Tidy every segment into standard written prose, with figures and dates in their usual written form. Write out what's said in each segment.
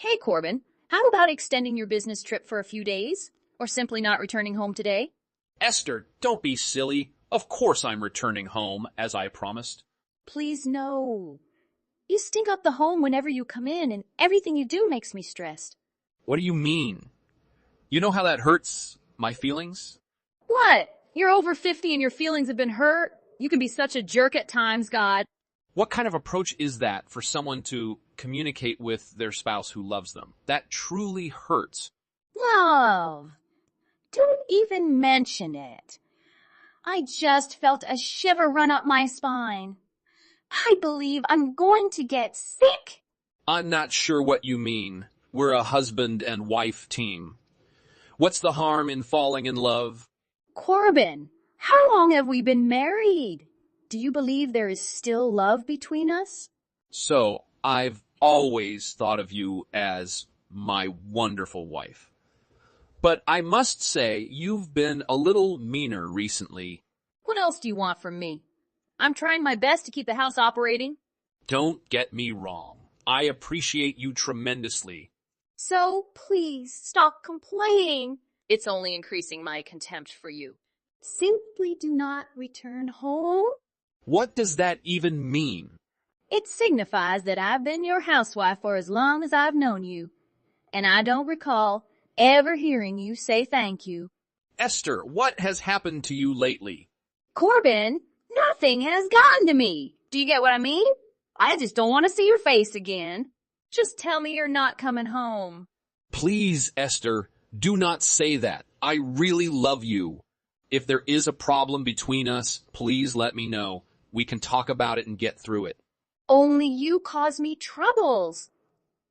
Hey, Corbin, how about extending your business trip for a few days? Or simply not returning home today? Esther, don't be silly. Of course I'm returning home, as I promised. Please, no. You stink up the home whenever you come in, and everything you do makes me stressed. What do you mean? You know how that hurts my feelings? What? You're over 50 and your feelings have been hurt? You can be such a jerk at times, God. What kind of approach is that for someone to communicate with their spouse who loves them? That truly hurts. Love. Don't even mention it. I just felt a shiver run up my spine. I believe I'm going to get sick. I'm not sure what you mean. We're a husband and wife team. What's the harm in falling in love? Corbin, how long have we been married? Do you believe there is still love between us? So, I've always thought of you as my wonderful wife. But I must say, you've been a little meaner recently. What else do you want from me? I'm trying my best to keep the house operating. Don't get me wrong. I appreciate you tremendously. So please stop complaining. It's only increasing my contempt for you. Simply do not return home. What does that even mean? It signifies that I've been your housewife for as long as I've known you, and I don't recall ever hearing you say thank you. Esther, what has happened to you lately? Corbin, nothing has gotten to me. Do you get what I mean? I just don't want to see your face again. Just tell me you're not coming home. Please, Esther, do not say that. I really love you. If there is a problem between us, please let me know. We can talk about it and get through it. Only you cause me troubles.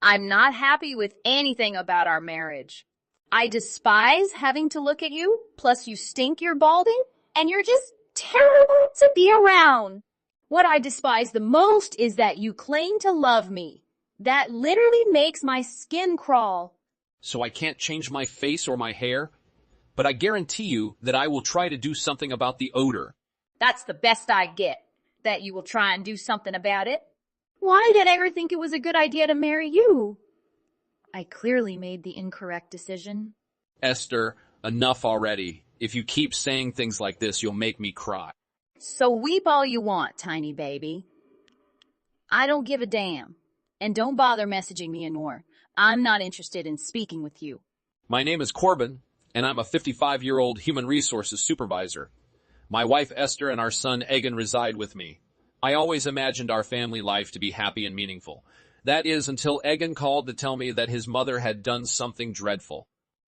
I'm not happy with anything about our marriage. I despise having to look at you, plus you stink you're balding, and you're just terrible to be around. What I despise the most is that you claim to love me. That literally makes my skin crawl. So I can't change my face or my hair? But I guarantee you that I will try to do something about the odor. That's the best I get, that you will try and do something about it. Why did I ever think it was a good idea to marry you? I clearly made the incorrect decision. Esther, enough already. If you keep saying things like this, you'll make me cry. So weep all you want, tiny baby. I don't give a damn. And don't bother messaging me anymore. I'm not interested in speaking with you. My name is Corbin, and I'm a 55-year-old human resources supervisor. My wife Esther and our son Egan reside with me. I always imagined our family life to be happy and meaningful. That is, until Egan called to tell me that his mother had done something dreadful.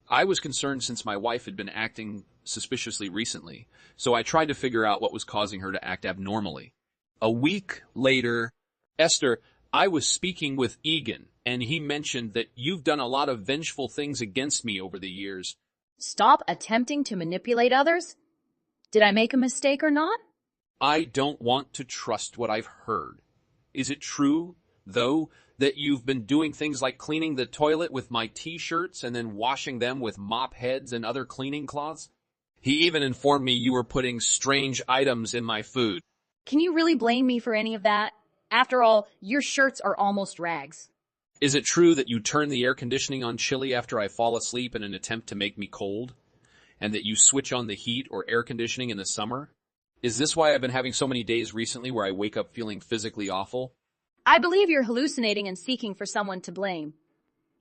I was concerned since my wife had been acting suspiciously recently, so I tried to figure out what was causing her to act abnormally. A week later, Esther, I was speaking with Egan, and he mentioned that you've done a lot of vengeful things against me over the years. Stop attempting to manipulate others? Did I make a mistake or not? I don't want to trust what I've heard. Is it true, though, that you've been doing things like cleaning the toilet with my t-shirts and then washing them with mop heads and other cleaning cloths? He even informed me you were putting strange items in my food. Can you really blame me for any of that? After all, your shirts are almost rags. Is it true that you turn the air conditioning on chilly after I fall asleep in an attempt to make me cold? And that you switch on the heat or air conditioning in the summer? Is this why I've been having so many days recently where I wake up feeling physically awful? I believe you're hallucinating and seeking for someone to blame.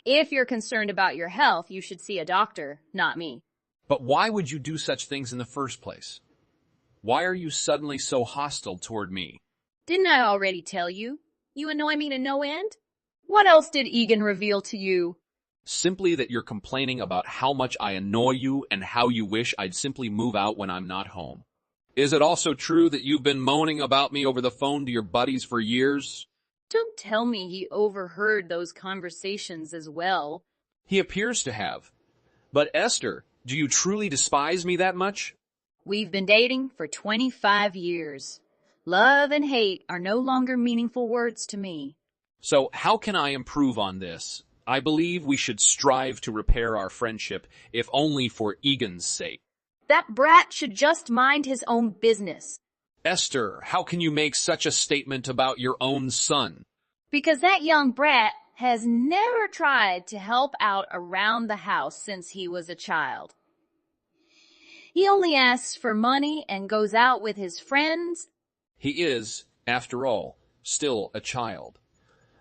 If you're concerned about your health, you should see a doctor, not me. But why would you do such things in the first place? Why are you suddenly so hostile toward me? Didn't I already tell you? You annoy me to no end? What else did Egan reveal to you? Simply that you're complaining about how much I annoy you and how you wish I'd simply move out when I'm not home. Is it also true that you've been moaning about me over the phone to your buddies for years? Don't tell me he overheard those conversations as well. He appears to have. But Esther, do you truly despise me that much? We've been dating for 25 years. Love and hate are no longer meaningful words to me. So how can I improve on this? I believe we should strive to repair our friendship, if only for Egan's sake. That brat should just mind his own business. Esther, how can you make such a statement about your own son? Because that young brat has never tried to help out around the house since he was a child. He only asks for money and goes out with his friends. He is, after all, still a child.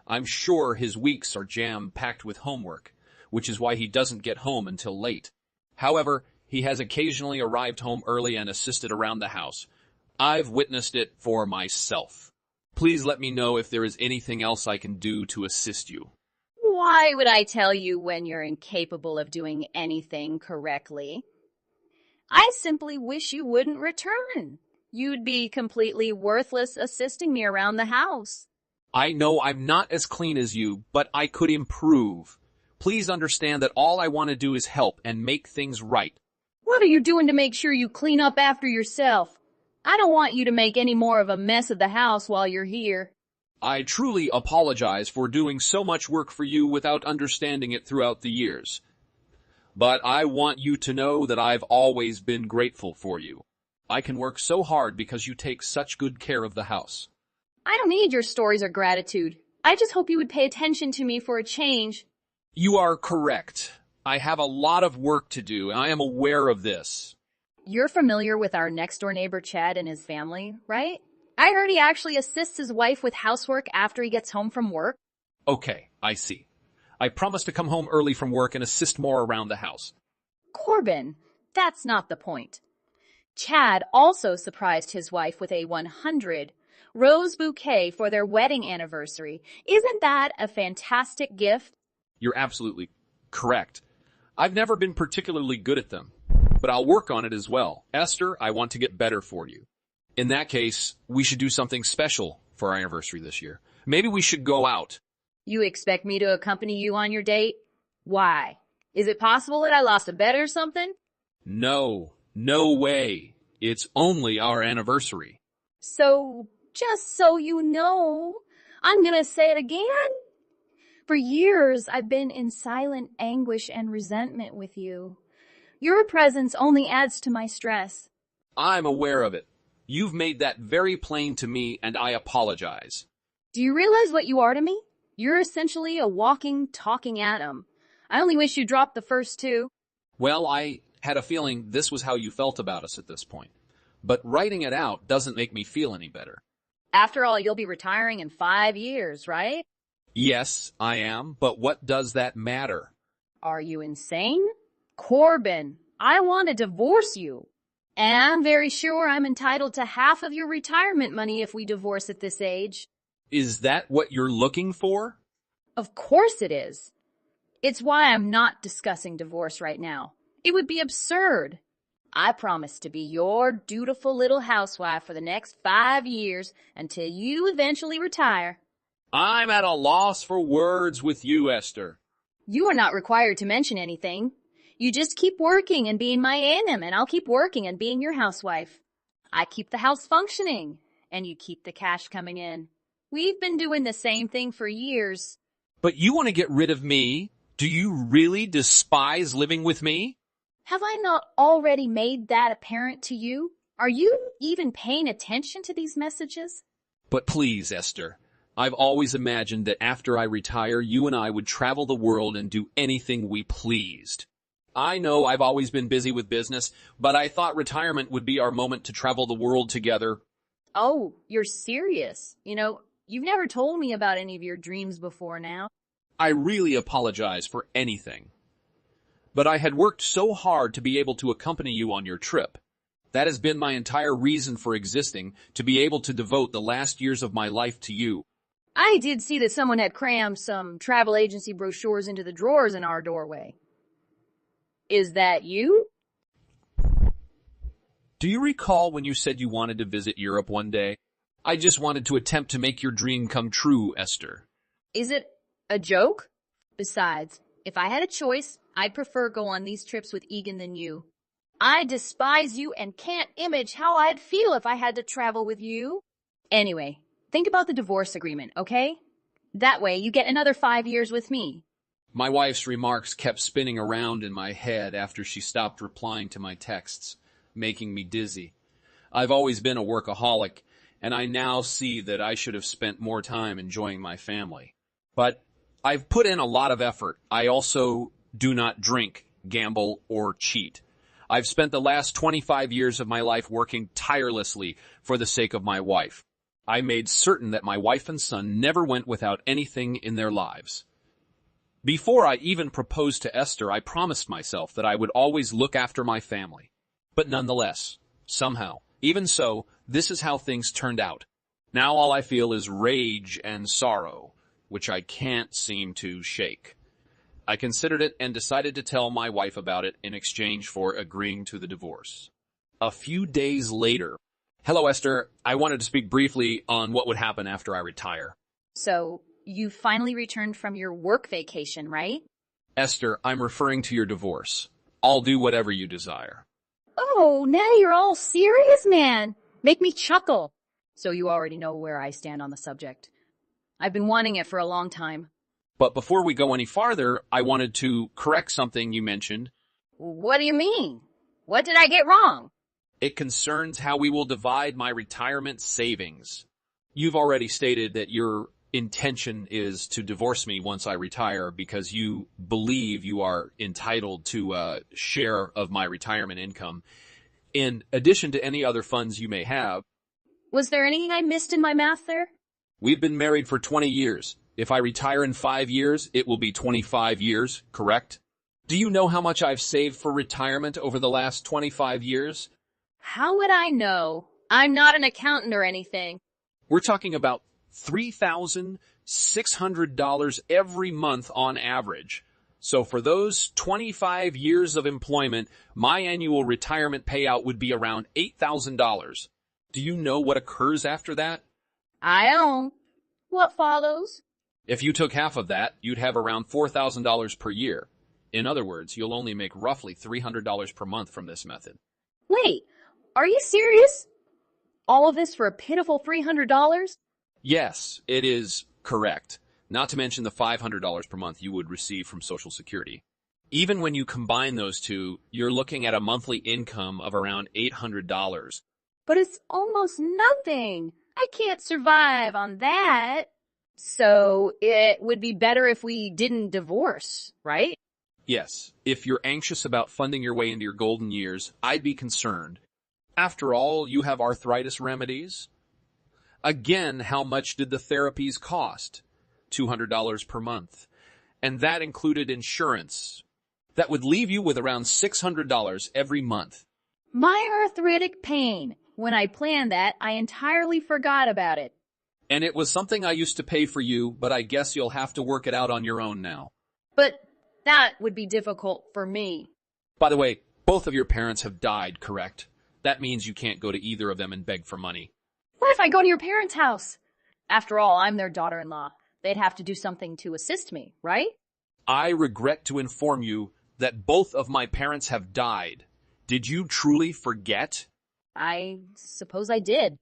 I'm sure his weeks are jam-packed with homework, which is why he doesn't get home until late. However, he has occasionally arrived home early and assisted around the house. I've witnessed it for myself. Please let me know if there is anything else I can do to assist you. Why would I tell you when you're incapable of doing anything correctly? I simply wish you wouldn't return. You'd be completely worthless assisting me around the house. I know I'm not as clean as you, but I could improve. Please understand that all I want to do is help and make things right. What are you doing to make sure you clean up after yourself? I don't want you to make any more of a mess of the house while you're here. I truly apologize for doing so much work for you without understanding it throughout the years. But I want you to know that I've always been grateful for you. I can work so hard because you take such good care of the house. I don't need your stories or gratitude. I just hope you would pay attention to me for a change. You are correct. I have a lot of work to do, and I am aware of this. You're familiar with our next-door neighbor Chad and his family, right? I heard he actually assists his wife with housework after he gets home from work. Okay, I see. I promise to come home early from work and assist more around the house. Corbin, that's not the point. Chad also surprised his wife with a 100-rose bouquet for their wedding anniversary. Isn't that a fantastic gift? You're absolutely correct. I've never been particularly good at them, but I'll work on it as well. Esther, I want to get better for you. In that case, we should do something special for our anniversary this year. Maybe we should go out. You expect me to accompany you on your date? Why? Is it possible that I lost a bet or something? No way. It's only our anniversary. So, just so you know, I'm gonna say it again. For years, I've been in silent anguish and resentment with you. Your presence only adds to my stress. I'm aware of it. You've made that very plain to me, and I apologize. Do you realize what you are to me? You're essentially a walking, talking atom. I only wish you dropped the first two. Well, I had a feeling this was how you felt about us at this point. But writing it out doesn't make me feel any better. After all, you'll be retiring in 5 years, right? Yes, I am, but what does that matter? Are you insane? Corbin, I want to divorce you. And I'm very sure I'm entitled to half of your retirement money if we divorce at this age. Is that what you're looking for? Of course it is. It's why I'm not discussing divorce right now. It would be absurd. I promise to be your dutiful little housewife for the next 5 years until you eventually retire. I'm at a loss for words with you, Esther. You are not required to mention anything. You just keep working and being my anim, and I'll keep working and being your housewife. I keep the house functioning, and you keep the cash coming in. We've been doing the same thing for years. But you want to get rid of me? Do you really despise living with me? Have I not already made that apparent to you? Are you even paying attention to these messages? But please, Esther, I've always imagined that after I retire, you and I would travel the world and do anything we pleased. I know I've always been busy with business, but I thought retirement would be our moment to travel the world together. Oh, you're serious. You've never told me about any of your dreams before now. I really apologize for anything. But I had worked so hard to be able to accompany you on your trip. That has been my entire reason for existing, to be able to devote the last years of my life to you. I did see that someone had crammed some travel agency brochures into the drawers in our doorway. Is that you? Do you recall when you said you wanted to visit Europe one day? I just wanted to attempt to make your dream come true, Esther. Is it a joke? Besides, if I had a choice, I'd prefer go on these trips with Egan than you. I despise you and can't image how I'd feel if I had to travel with you. Anyway, think about the divorce agreement, okay? That way you get another 5 years with me. My wife's remarks kept spinning around in my head after she stopped replying to my texts, making me dizzy. I've always been a workaholic, and I now see that I should have spent more time enjoying my family. But I've put in a lot of effort. I also do not drink, gamble, or cheat. I've spent the last 25 years of my life working tirelessly for the sake of my wife. I made certain that my wife and son never went without anything in their lives. Before I even proposed to Esther, I promised myself that I would always look after my family. But nonetheless, somehow, even so, this is how things turned out. Now all I feel is rage and sorrow, which I can't seem to shake. I considered it and decided to tell my wife about it in exchange for agreeing to the divorce. A few days later, hello Esther, I wanted to speak briefly on what would happen after I retire. So, you finally returned from your work vacation, right? Esther, I'm referring to your divorce. I'll do whatever you desire. Oh, now you're all serious, man. Make me chuckle. So you already know where I stand on the subject. I've been wanting it for a long time. But before we go any farther, I wanted to correct something you mentioned. What do you mean? What did I get wrong? It concerns how we will divide my retirement savings. You've already stated that your intention is to divorce me once I retire because you believe you are entitled to a share of my retirement income, in addition to any other funds you may have. Was there anything I missed in my math there? We've been married for 20 years. If I retire in 5 years, it will be 25 years, correct? Do you know how much I've saved for retirement over the last 25 years? How would I know? I'm not an accountant or anything. We're talking about $3,600 every month on average. So for those 25 years of employment, my annual retirement payout would be around $8,000. Do you know what occurs after that? I don't. What follows? If you took half of that, you'd have around $4,000 per year. In other words, you'll only make roughly $300 per month from this method. Wait, are you serious? All of this for a pitiful $300? Yes, it is correct. Not to mention the $500 per month you would receive from Social Security. Even when you combine those two, you're looking at a monthly income of around $800. But it's almost nothing. I can't survive on that. So it would be better if we didn't divorce, right? Yes, if you're anxious about funding your way into your golden years, I'd be concerned. After all, you have arthritis remedies. Again, how much did the therapies cost? $200 per month. And that included insurance. That would leave you with around $600 every month. My arthritic pain. When I planned that, I entirely forgot about it. And it was something I used to pay for you, but I guess you'll have to work it out on your own now. But that would be difficult for me. By the way, both of your parents have died, correct? That means you can't go to either of them and beg for money. What if I go to your parents' house? After all, I'm their daughter-in-law. They'd have to do something to assist me, right? I regret to inform you that both of my parents have died. Did you truly forget? I suppose I did.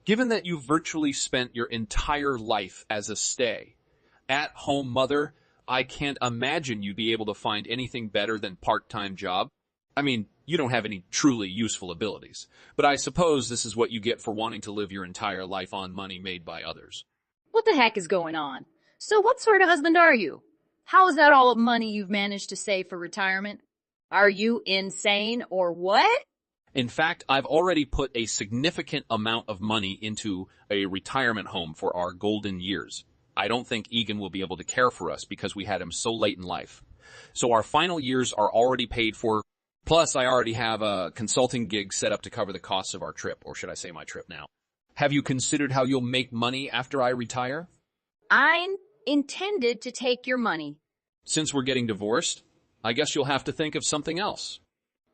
Given that you virtually spent your entire life as a stay-at-home mother, I can't imagine you'd be able to find anything better than part-time job. I mean, you don't have any truly useful abilities, but I suppose this is what you get for wanting to live your entire life on money made by others. What the heck is going on? So what sort of husband are you? How is that all money you've managed to save for retirement? Are you insane or what? In fact, I've already put a significant amount of money into a retirement home for our golden years. I don't think Egan will be able to care for us because we had him so late in life. So our final years are already paid for. Plus, I already have a consulting gig set up to cover the costs of our trip, or should I say my trip now. Have you considered how you'll make money after I retire? I intended to take your money. Since we're getting divorced, I guess you'll have to think of something else.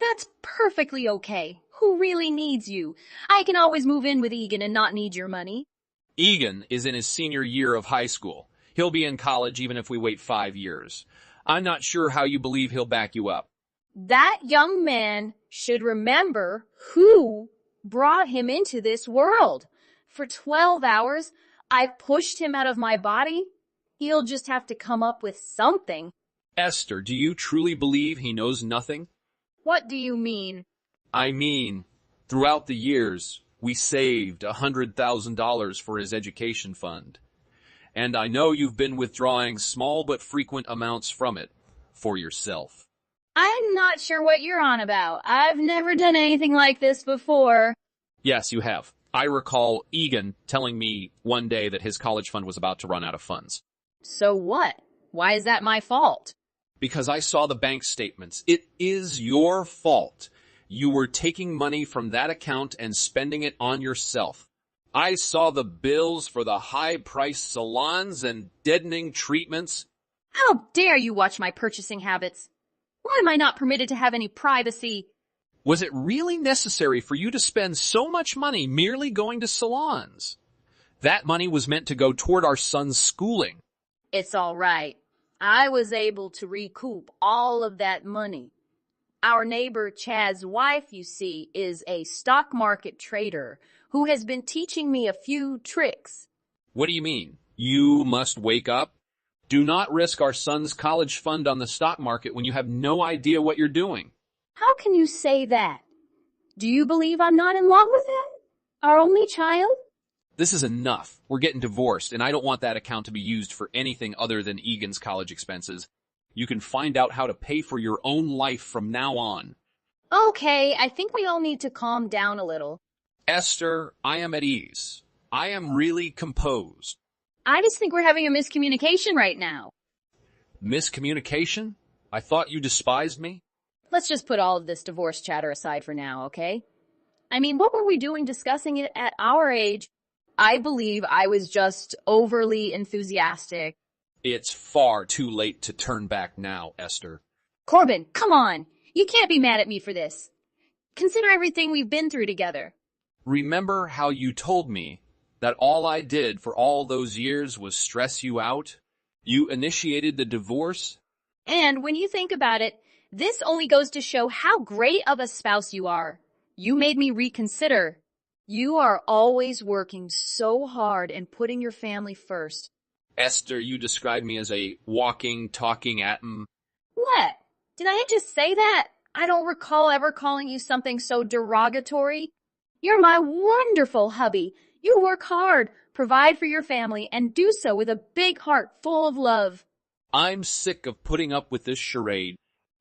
That's perfectly okay. Who really needs you? I can always move in with Egan and not need your money. Egan is in his senior year of high school. He'll be in college even if we wait 5 years. I'm not sure how you believe he'll back you up. That young man should remember who brought him into this world. For 12 hours, I've pushed him out of my body. He'll just have to come up with something. Esther, do you truly believe he knows nothing? What do you mean? I mean, throughout the years, we saved $100,000 for his education fund. And I know you've been withdrawing small but frequent amounts from it for yourself. I'm not sure what you're on about. I've never done anything like this before. Yes, you have. I recall Egan telling me one day that his college fund was about to run out of funds. So what? Why is that my fault? Because I saw the bank statements. It is your fault. You were taking money from that account and spending it on yourself. I saw the bills for the high-priced salons and deadening treatments. How dare you watch my purchasing habits? Why am I not permitted to have any privacy? Was it really necessary for you to spend so much money merely going to salons? That money was meant to go toward our son's schooling. It's all right. I was able to recoup all of that money. Our neighbor Chad's wife, you see, is a stock market trader who has been teaching me a few tricks. What do you mean? You must wake up? Do not risk our son's college fund on the stock market when you have no idea what you're doing. How can you say that? Do you believe I'm not in love with him? Our only child? This is enough. We're getting divorced, and I don't want that account to be used for anything other than Egan's college expenses. You can find out how to pay for your own life from now on. Okay, I think we all need to calm down a little. Esther, I am at ease. I am really composed. I just think we're having a miscommunication right now. Miscommunication? I thought you despised me? Let's just put all of this divorce chatter aside for now, okay? I mean, what were we doing discussing it at our age? I believe I was just overly enthusiastic. It's far too late to turn back now, Esther. Corbin, come on! You can't be mad at me for this. Consider everything we've been through together. Remember how you told me that all I did for all those years was stress you out? You initiated the divorce? And when you think about it, this only goes to show how great of a spouse you are. You made me reconsider. You are always working so hard and putting your family first. Esther, you described me as a walking, talking atom. What? Did I just say that? I don't recall ever calling you something so derogatory. You're my wonderful hubby. You work hard, provide for your family, and do so with a big heart full of love. I'm sick of putting up with this charade.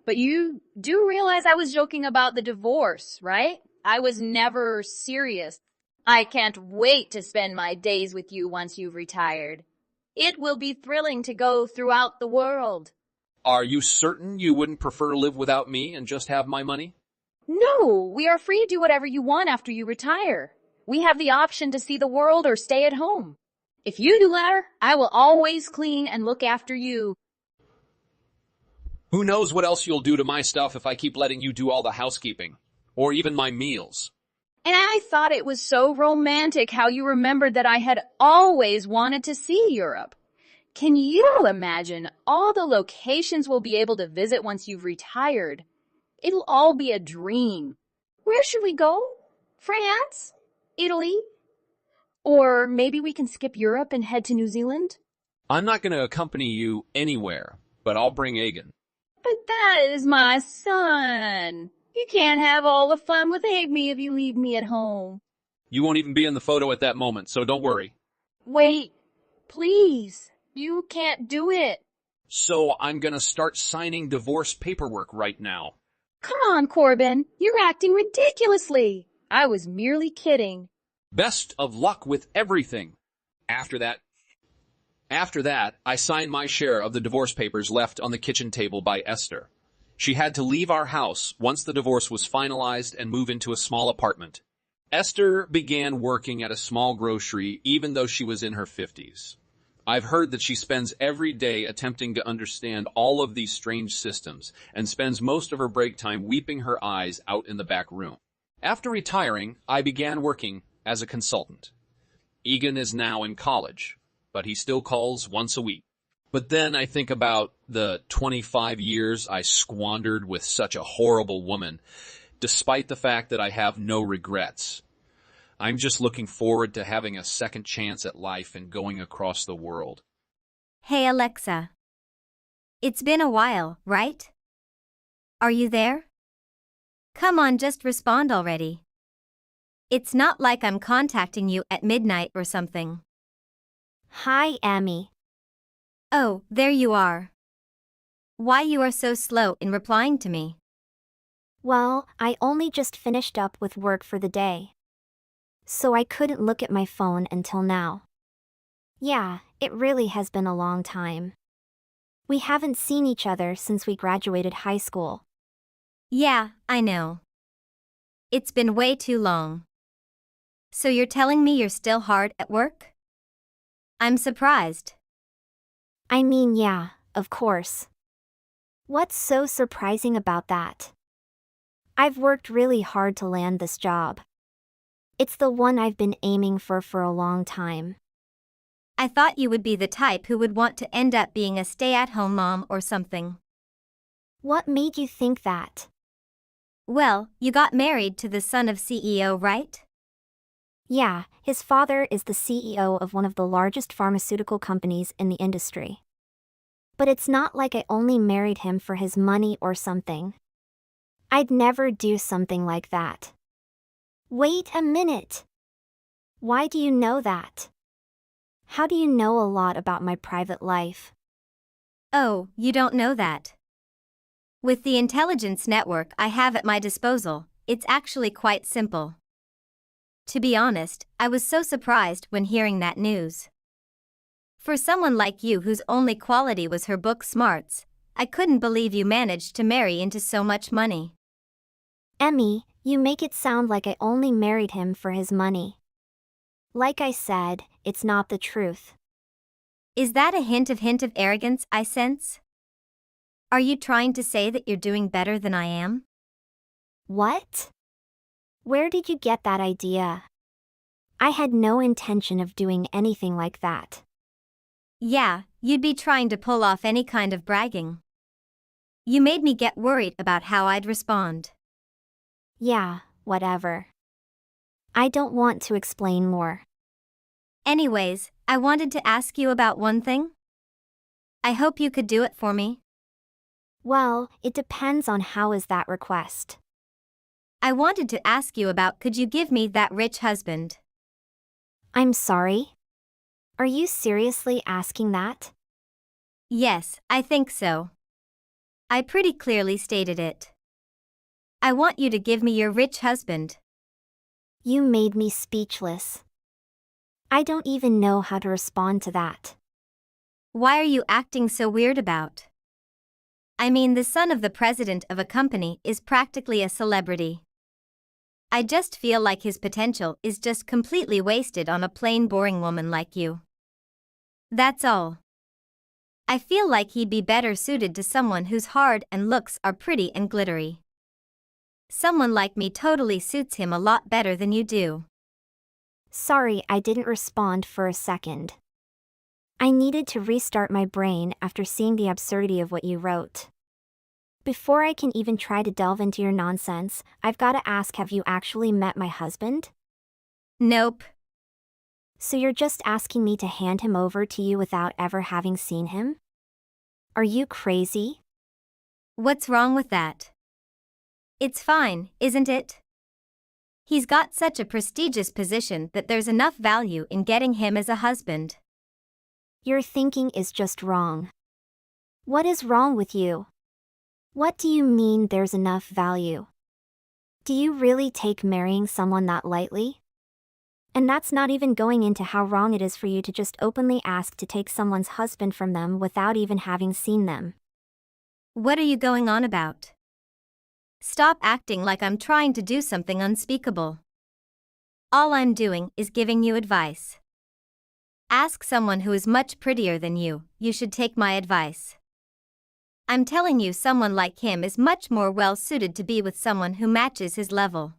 But you do realize I was joking about the divorce, right? I was never serious. I can't wait to spend my days with you once you've retired. It will be thrilling to go throughout the world. Are you certain you wouldn't prefer to live without me and just have my money? No, we are free to do whatever you want after you retire. We have the option to see the world or stay at home. If you do latter, I will always clean and look after you. Who knows what else you'll do to my stuff if I keep letting you do all the housekeeping, or even my meals. And I thought it was so romantic how you remembered that I had always wanted to see Europe. Can you imagine all the locations we'll be able to visit once you've retired? It'll all be a dream. Where should we go? France? Italy? Or maybe we can skip Europe and head to New Zealand? I'm not going to accompany you anywhere, but I'll bring Egan. But that is my son. You can't have all the fun with Amy if you leave me at home. You won't even be in the photo at that moment, so don't worry. Wait, please. You can't do it. So I'm gonna start signing divorce paperwork right now. Come on, Corbin. You're acting ridiculously. I was merely kidding. Best of luck with everything. After that, I signed my share of the divorce papers left on the kitchen table by Esther. She had to leave our house once the divorce was finalized and move into a small apartment. Esther began working at a small grocery even though she was in her 50s. I've heard that she spends every day attempting to understand all of these strange systems and spends most of her break time weeping her eyes out in the back room. After retiring, I began working as a consultant. Egan is now in college, but he still calls once a week. But then I think about the 25 years I squandered with such a horrible woman, despite the fact that I have no regrets. I'm just looking forward to having a second chance at life and going across the world. Hey Alexa. It's been a while, right? Are you there? Come on, just respond already. It's not like I'm contacting you at midnight or something. Hi, Amy. Oh, there you are. Why you are so slow in replying to me? Well, I only just finished up with work for the day. So I couldn't look at my phone until now. Yeah, it really has been a long time. We haven't seen each other since we graduated high school. Yeah, I know. It's been way too long. So you're telling me you're still hard at work? I'm surprised. I mean, yeah, of course. What's so surprising about that? I've worked really hard to land this job. It's the one I've been aiming for a long time. I thought you would be the type who would want to end up being a stay-at-home mom or something. What made you think that? Well, you got married to the son of CEO, right? Yeah, his father is the CEO of one of the largest pharmaceutical companies in the industry. But it's not like I only married him for his money or something. I'd never do something like that. Wait a minute. Why do you know that? How do you know a lot about my private life? Oh, you don't know that. With the intelligence network I have at my disposal, it's actually quite simple. To be honest, I was so surprised when hearing that news. For someone like you whose only quality was her book smarts, I couldn't believe you managed to marry into so much money. Emmy, you make it sound like I only married him for his money. Like I said, it's not the truth. Is that a hint of arrogance I sense? Are you trying to say that you're doing better than I am? What? Where did you get that idea? I had no intention of doing anything like that. Yeah, you'd be trying to pull off any kind of bragging. You made me get worried about how I'd respond. Yeah, whatever. I don't want to explain more. Anyways, I wanted to ask you about one thing. I hope you could do it for me. Well, it depends on how is that request. I wanted to ask you about could you give me that rich husband? I'm sorry? Are you seriously asking that? Yes, I think so. I pretty clearly stated it. I want you to give me your rich husband. You made me speechless. I don't even know how to respond to that. Why are you acting so weird about? I mean, the son of the president of a company is practically a celebrity. I just feel like his potential is just completely wasted on a plain boring woman like you. That's all. I feel like he'd be better suited to someone whose heart and looks are pretty and glittery. Someone like me totally suits him a lot better than you do. Sorry, I didn't respond for a second. I needed to restart my brain after seeing the absurdity of what you wrote. Before I can even try to delve into your nonsense, I've got to ask, have you actually met my husband? Nope. So you're just asking me to hand him over to you without ever having seen him? Are you crazy? What's wrong with that? It's fine, isn't it? He's got such a prestigious position that there's enough value in getting him as a husband. Your thinking is just wrong. What is wrong with you? What do you mean there's enough value? Do you really take marrying someone that lightly? And that's not even going into how wrong it is for you to just openly ask to take someone's husband from them without even having seen them. What are you going on about? Stop acting like I'm trying to do something unspeakable. All I'm doing is giving you advice. Ask someone who is much prettier than you, you should take my advice. I'm telling you, someone like him is much more well suited to be with someone who matches his level.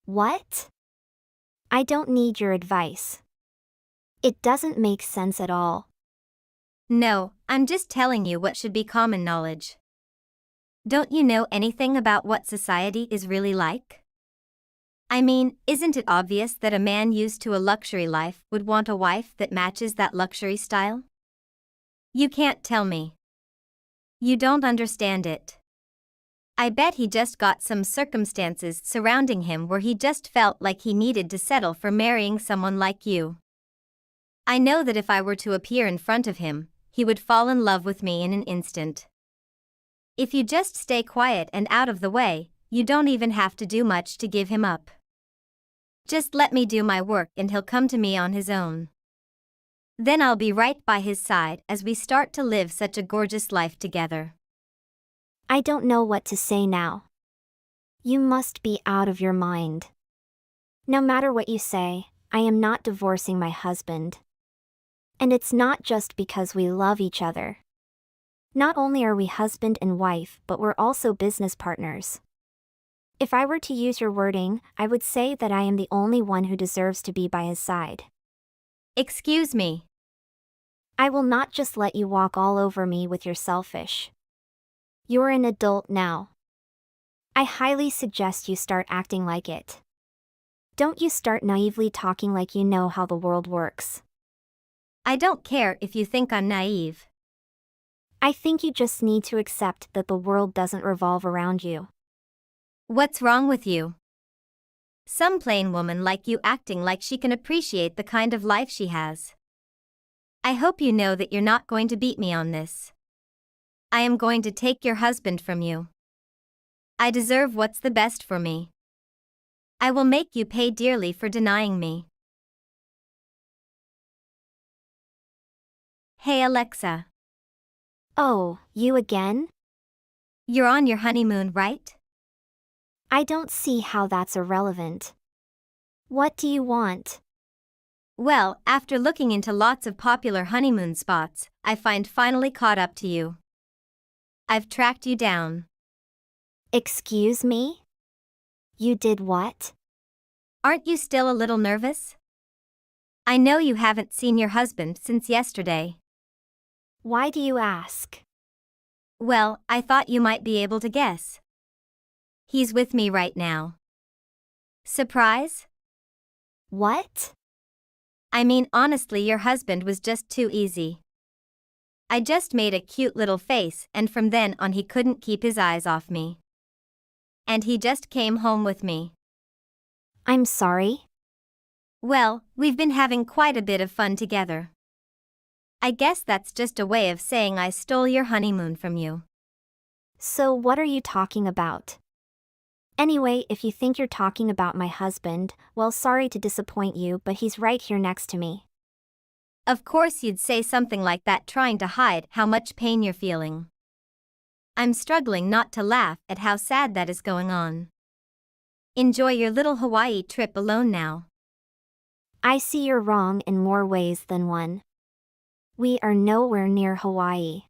What? I don't need your advice. It doesn't make sense at all. No, I'm just telling you what should be common knowledge. Don't you know anything about what society is really like? I mean, isn't it obvious that a man used to a luxury life would want a wife that matches that luxury style? You can't tell me. You don't understand it. I bet he just got some circumstances surrounding him where he just felt like he needed to settle for marrying someone like you. I know that if I were to appear in front of him, he would fall in love with me in an instant. If you just stay quiet and out of the way, you don't even have to do much to give him up. Just let me do my work and he'll come to me on his own. Then I'll be right by his side as we start to live such a gorgeous life together. I don't know what to say now. You must be out of your mind. No matter what you say, I am not divorcing my husband. And it's not just because we love each other. Not only are we husband and wife, but we're also business partners. If I were to use your wording, I would say that I am the only one who deserves to be by his side. Excuse me. I will not just let you walk all over me with your selfish. You're an adult now. I highly suggest you start acting like it. Don't you start naively talking like you know how the world works. I don't care if you think I'm naive. I think you just need to accept that the world doesn't revolve around you. What's wrong with you? Some plain woman like you acting like she can appreciate the kind of life she has. I hope you know that you're not going to beat me on this. I am going to take your husband from you. I deserve what's the best for me. I will make you pay dearly for denying me. Hey Alexa. Oh, you again? You're on your honeymoon, right? I don't see how that's irrelevant. What do you want? Well, after looking into lots of popular honeymoon spots, I finally caught up to you. I've tracked you down. Excuse me? You did what? Aren't you still a little nervous? I know you haven't seen your husband since yesterday. Why do you ask? Well, I thought you might be able to guess. He's with me right now. Surprise? What? I mean, honestly, your husband was just too easy. I just made a cute little face, and from then on he couldn't keep his eyes off me. And he just came home with me. I'm sorry? Well, we've been having quite a bit of fun together. I guess that's just a way of saying I stole your honeymoon from you. So what are you talking about? Anyway, if you think you're talking about my husband, well, sorry to disappoint you, but he's right here next to me. Of course you'd say something like that trying to hide how much pain you're feeling. I'm struggling not to laugh at how sad that is going on. Enjoy your little Hawaii trip alone now. I see you're wrong in more ways than one. We are nowhere near Hawaii.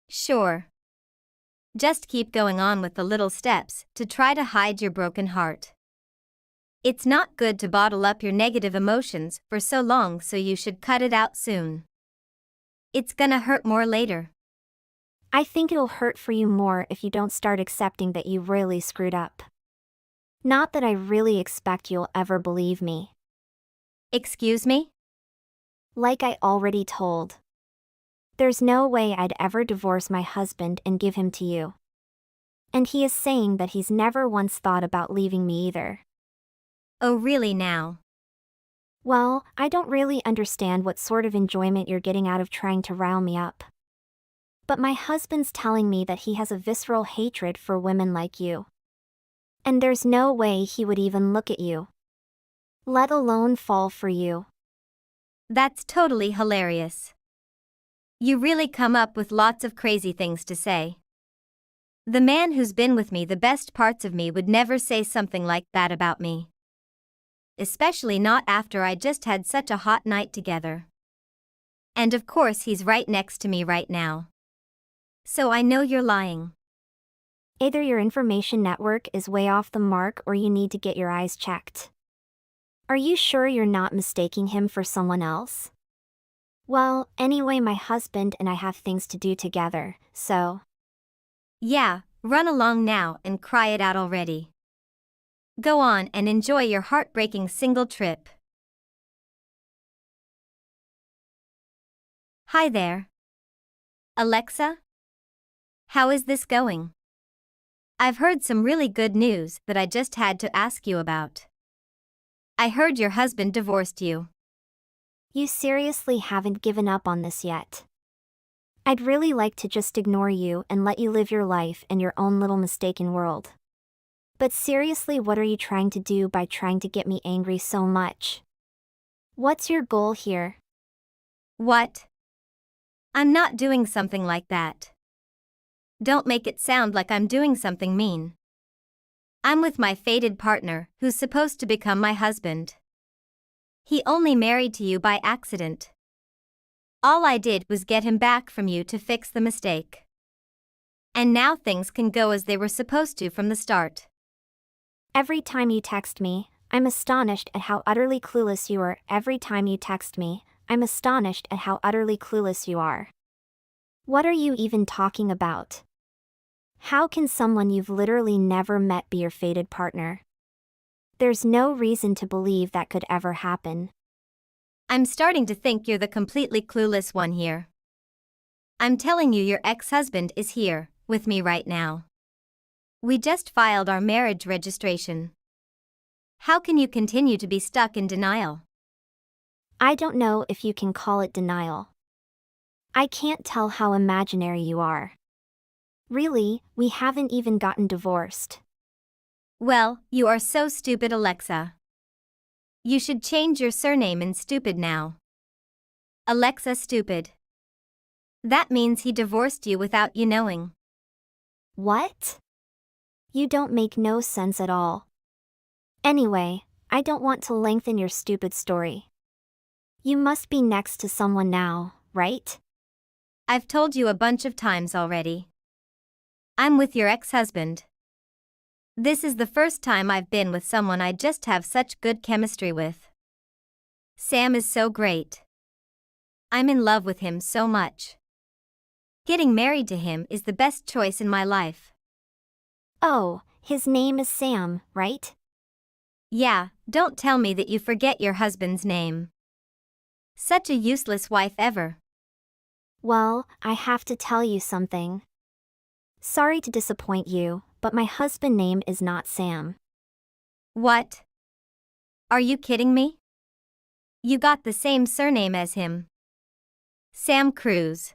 Sure. Just keep going on with the little steps to try to hide your broken heart. It's not good to bottle up your negative emotions for so long, so you should cut it out soon. It's gonna hurt more later. I think it'll hurt for you more if you don't start accepting that you really screwed up. Not that I really expect you'll ever believe me. Excuse me? Like I already told. There's no way I'd ever divorce my husband and give him to you. And he is saying that he's never once thought about leaving me either. Oh, really now? Well, I don't really understand what sort of enjoyment you're getting out of trying to rile me up. But my husband's telling me that he has a visceral hatred for women like you. And there's no way he would even look at you, let alone fall for you. That's totally hilarious. You really come up with lots of crazy things to say. The man who's been with me the best parts of me would never say something like that about me. Especially not after I just had such a hot night together. And of course he's right next to me right now. So I know you're lying. Either your information network is way off the mark or you need to get your eyes checked. Are you sure you're not mistaking him for someone else? Well, anyway, my husband and I have things to do together, so... Yeah, run along now and cry it out already. Go on and enjoy your heartbreaking single trip. Hi there. Alexa? How is this going? I've heard some really good news that I just had to ask you about. I heard your husband divorced you. You seriously haven't given up on this yet. I'd really like to just ignore you and let you live your life in your own little mistaken world. But seriously, what are you trying to do by trying to get me angry so much? What's your goal here? What? I'm not doing something like that. Don't make it sound like I'm doing something mean. I'm with my fated partner, who's supposed to become my husband. He only married to you by accident. All I did was get him back from you to fix the mistake. And now things can go as they were supposed to from the start. Every time you text me, I'm astonished at how utterly clueless you are. Every time you text me, I'm astonished at how utterly clueless you are. What are you even talking about? How can someone you've literally never met be your fated partner? There's no reason to believe that could ever happen. I'm starting to think you're the completely clueless one here. I'm telling you, your ex-husband is here, with me right now. We just filed our marriage registration. How can you continue to be stuck in denial? I don't know if you can call it denial. I can't tell how imaginary you are. Really, we haven't even gotten divorced. Well, you are so stupid, Alexa. You should change your surname in stupid now. Alexa Stupid. That means he divorced you without you knowing. What? You don't make no sense at all. Anyway, I don't want to lengthen your stupid story. You must be next to someone now, right? I've told you a bunch of times already. I'm with your ex-husband. This is the first time I've been with someone I just have such good chemistry with. Sam is so great. I'm in love with him so much. Getting married to him is the best choice in my life. Oh, his name is Sam, right? Yeah, don't tell me that you forget your husband's name. Such a useless wife ever. Well, I have to tell you something. Sorry to disappoint you, but my husband's name is not Sam. What? Are you kidding me? You got the same surname as him. Sam Cruz.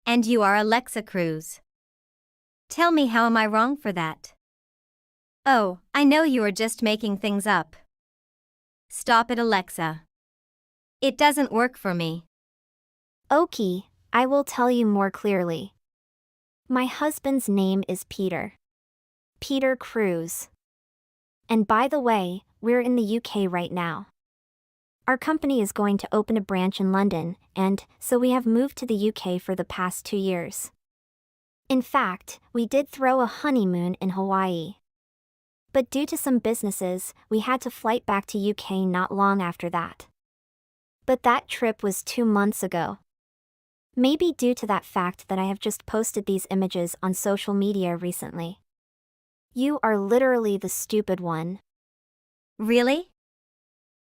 And you are Alexa Cruz. Tell me, how am I wrong for that? Oh, I know you are just making things up. Stop it, Alexa. It doesn't work for me. Okay, I will tell you more clearly. My husband's name is Peter. Peter Cruz. And by the way, we're in the UK right now. Our company is going to open a branch in London, and so we have moved to the UK for the past 2 years. In fact, we did throw a honeymoon in Hawaii. But due to some businesses, we had to flight back to UK not long after that. But that trip was 2 months ago. Maybe due to that fact that I have just posted these images on social media recently. You are literally the stupid one. Really?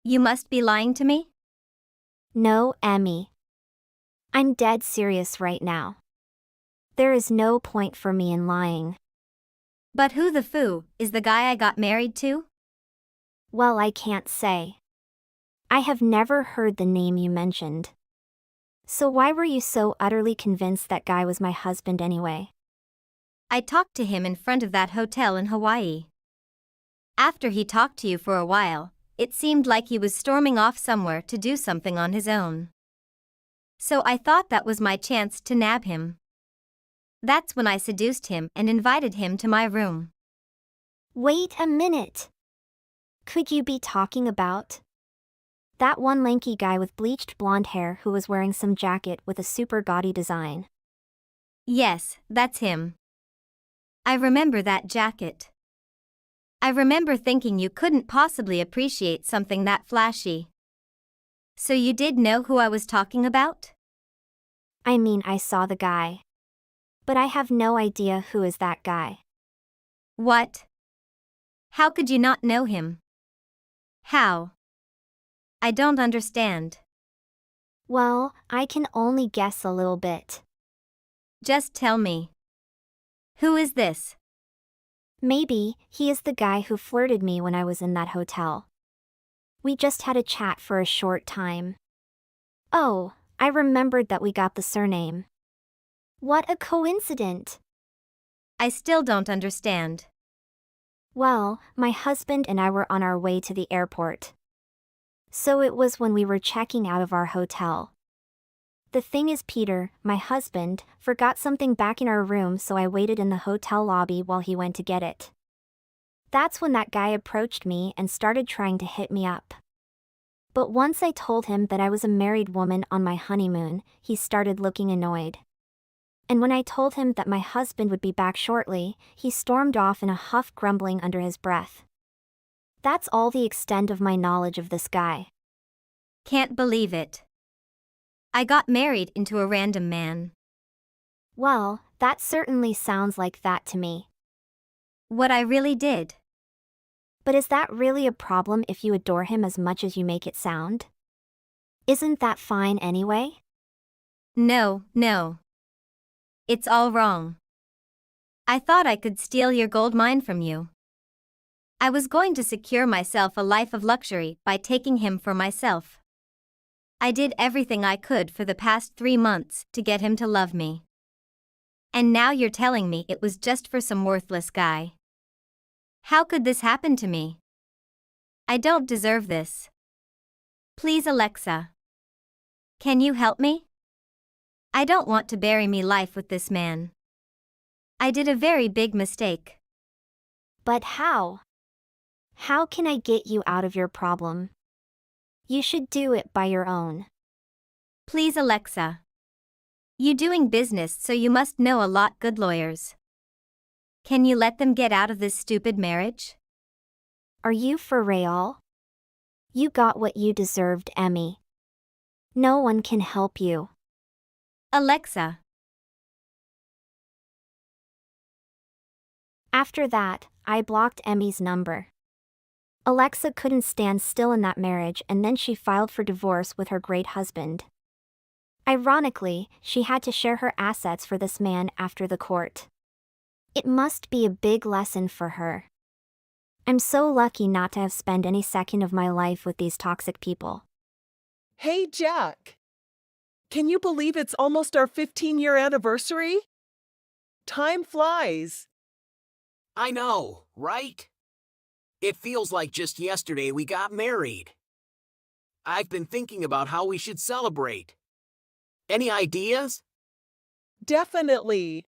You must be lying to me? No, Emmy. I'm dead serious right now. There is no point for me in lying. But who the foo is the guy I got married to? Well, I can't say. I have never heard the name you mentioned. So why were you so utterly convinced that guy was my husband anyway? I talked to him in front of that hotel in Hawaii. After he talked to you for a while, it seemed like he was storming off somewhere to do something on his own. So I thought that was my chance to nab him. That's when I seduced him and invited him to my room. Wait a minute. Could you be talking about that one lanky guy with bleached blonde hair who was wearing some jacket with a super gaudy design? Yes, that's him. I remember that jacket. I remember thinking you couldn't possibly appreciate something that flashy. So you did know who I was talking about? I mean, I saw the guy. But I have no idea who is that guy. What? How could you not know him? How? I don't understand. Well, I can only guess a little bit. Just tell me. Who is this? Maybe he is the guy who flirted me when I was in that hotel. We just had a chat for a short time. Oh, I remembered that we got the surname. What a coincidence. I still don't understand. Well, my husband and I were on our way to the airport. So it was when we were checking out of our hotel. The thing is, Peter, my husband, forgot something back in our room, so I waited in the hotel lobby while he went to get it. That's when that guy approached me and started trying to hit me up. But once I told him that I was a married woman on my honeymoon, he started looking annoyed. And when I told him that my husband would be back shortly, he stormed off in a huff, grumbling under his breath. That's all the extent of my knowledge of this guy. Can't believe it. I got married into a random man. Well, that certainly sounds like that to me. What I really did. But is that really a problem if you adore him as much as you make it sound? Isn't that fine anyway? No. It's all wrong. I thought I could steal your gold mine from you. I was going to secure myself a life of luxury by taking him for myself. I did everything I could for the past 3 months to get him to love me. And now you're telling me it was just for some worthless guy. How could this happen to me? I don't deserve this. Please, Alexa. Can you help me? I don't want to bury me life with this man. I did a very big mistake. But how? How can I get you out of your problem? You should do it by your own. Please, Alexa. You doing business, so you must know a lot good lawyers. Can you let them get out of this stupid marriage? Are you for real? You got what you deserved, Emmy. No one can help you. Alexa. After that, I blocked Emmy's number. Alexa couldn't stand still in that marriage, and then she filed for divorce with her great husband. Ironically, she had to share her assets for this man after the court. It must be a big lesson for her. I'm so lucky not to have spent any second of my life with these toxic people. Hey, Jack. Can you believe it's almost our 15-year anniversary? Time flies. I know, right? It feels like just yesterday we got married. I've been thinking about how we should celebrate. Any ideas? Definitely.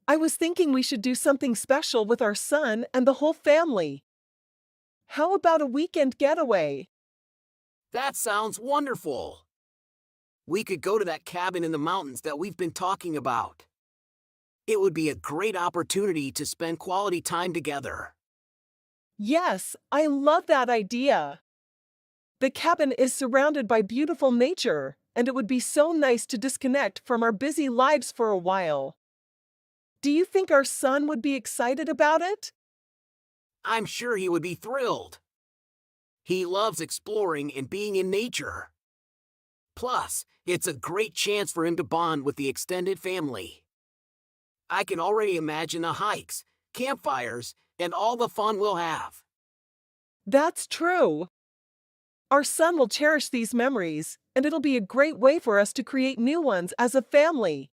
I was thinking we should do something special with our son and the whole family. How about a weekend getaway? That sounds wonderful. We could go to that cabin in the mountains that we've been talking about. It would be a great opportunity to spend quality time together. Yes, I love that idea. The cabin is surrounded by beautiful nature, and it would be so nice to disconnect from our busy lives for a while. Do you think our son would be excited about it? I'm sure he would be thrilled. He loves exploring and being in nature. Plus, it's a great chance for him to bond with the extended family. I can already imagine the hikes, campfires, and all the fun we'll have. That's true. Our son will cherish these memories, and it'll be a great way for us to create new ones as a family.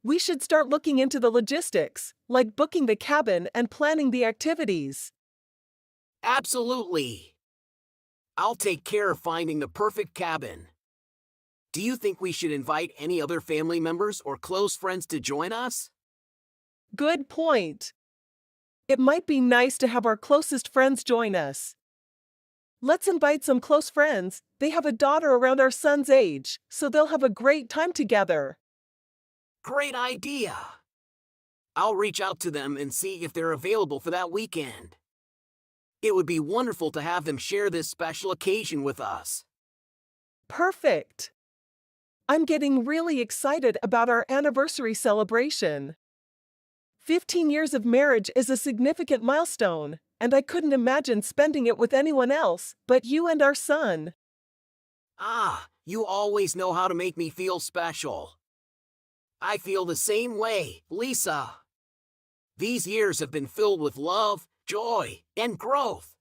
We should start looking into the logistics, like booking the cabin and planning the activities. Absolutely. I'll take care of finding the perfect cabin. Do you think we should invite any other family members or close friends to join us? Good point. It might be nice to have our closest friends join us. Let's invite some close friends. They have a daughter around our son's age, so they'll have a great time together. Great idea. I'll reach out to them and see if they're available for that weekend. It would be wonderful to have them share this special occasion with us. Perfect. I'm getting really excited about our anniversary celebration. 15 years of marriage is a significant milestone, and I couldn't imagine spending it with anyone else but you and our son. Ah, you always know how to make me feel special. I feel the same way, Lisa. These years have been filled with love, joy, and growth.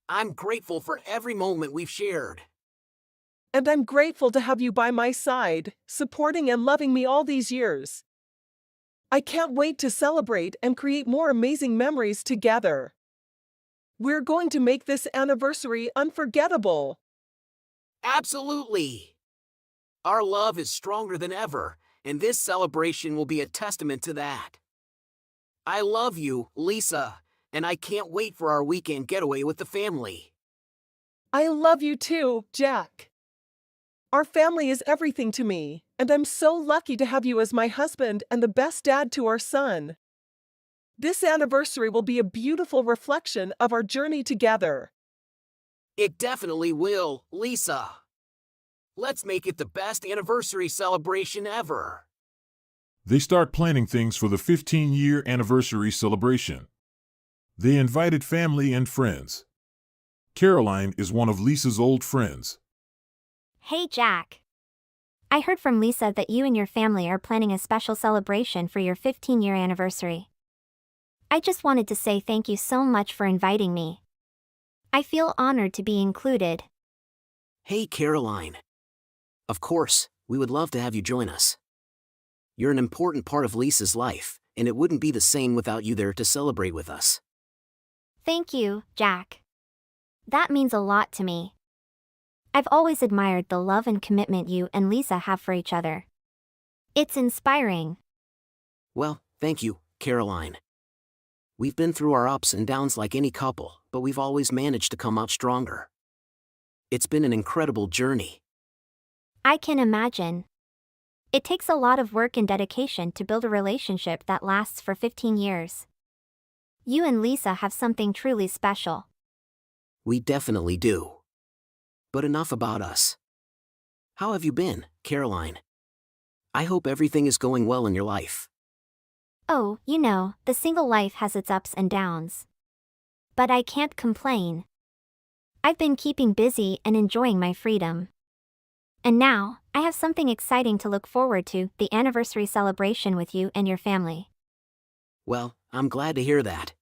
I'm grateful for every moment we've shared. And I'm grateful to have you by my side, supporting and loving me all these years. I can't wait to celebrate and create more amazing memories together. We're going to make this anniversary unforgettable. Absolutely! Our love is stronger than ever, and this celebration will be a testament to that. I love you, Lisa, and I can't wait for our weekend getaway with the family. I love you too, Jack. Our family is everything to me, and I'm so lucky to have you as my husband and the best dad to our son. This anniversary will be a beautiful reflection of our journey together. It definitely will, Lisa. Let's make it the best anniversary celebration ever. They start planning things for the 15-year anniversary celebration. They invited family and friends. Caroline is one of Lisa's old friends. Hey, Jack. I heard from Lisa that you and your family are planning a special celebration for your 15-year anniversary. I just wanted to say thank you so much for inviting me. I feel honored to be included. Hey, Caroline. Of course, we would love to have you join us. You're an important part of Lisa's life, and it wouldn't be the same without you there to celebrate with us. Thank you, Jack. That means a lot to me. I've always admired the love and commitment you and Lisa have for each other. It's inspiring. Well, thank you, Caroline. We've been through our ups and downs like any couple, but we've always managed to come out stronger. It's been an incredible journey. I can imagine. It takes a lot of work and dedication to build a relationship that lasts for 15 years. You and Lisa have something truly special. We definitely do. But enough about us. How have you been, Caroline? I hope everything is going well in your life. Oh, you know, the single life has its ups and downs. But I can't complain. I've been keeping busy and enjoying my freedom. And now, I have something exciting to look forward to, the anniversary celebration with you and your family. Well, I'm glad to hear that.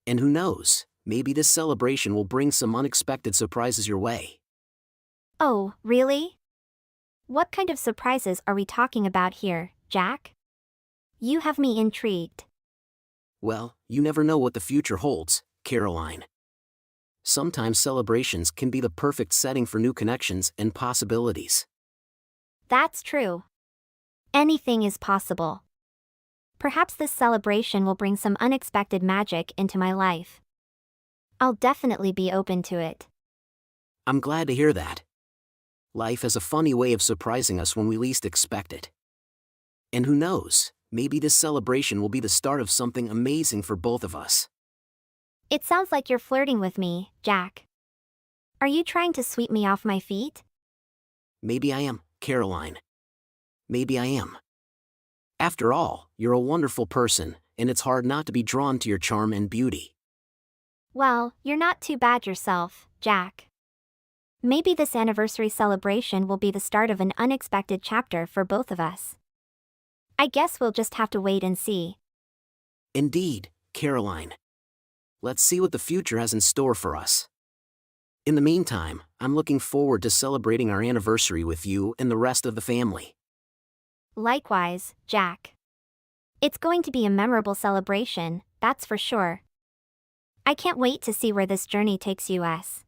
And who knows, maybe this celebration will bring some unexpected surprises your way. Oh, really? What kind of surprises are we talking about here, Jack? You have me intrigued. Well, you never know what the future holds, Caroline. Sometimes celebrations can be the perfect setting for new connections and possibilities. That's true. Anything is possible. Perhaps this celebration will bring some unexpected magic into my life. I'll definitely be open to it. I'm glad to hear that. Life has a funny way of surprising us when we least expect it. And who knows, maybe this celebration will be the start of something amazing for both of us. It sounds like you're flirting with me, Jack. Are you trying to sweep me off my feet? Maybe I am, Caroline. Maybe I am. After all, you're a wonderful person, and it's hard not to be drawn to your charm and beauty. Well, you're not too bad yourself, Jack. Maybe this anniversary celebration will be the start of an unexpected chapter for both of us. I guess we'll just have to wait and see. Indeed, Caroline. Let's see what the future has in store for us. In the meantime, I'm looking forward to celebrating our anniversary with you and the rest of the family. Likewise, Jack. It's going to be a memorable celebration, that's for sure. I can't wait to see where this journey takes us.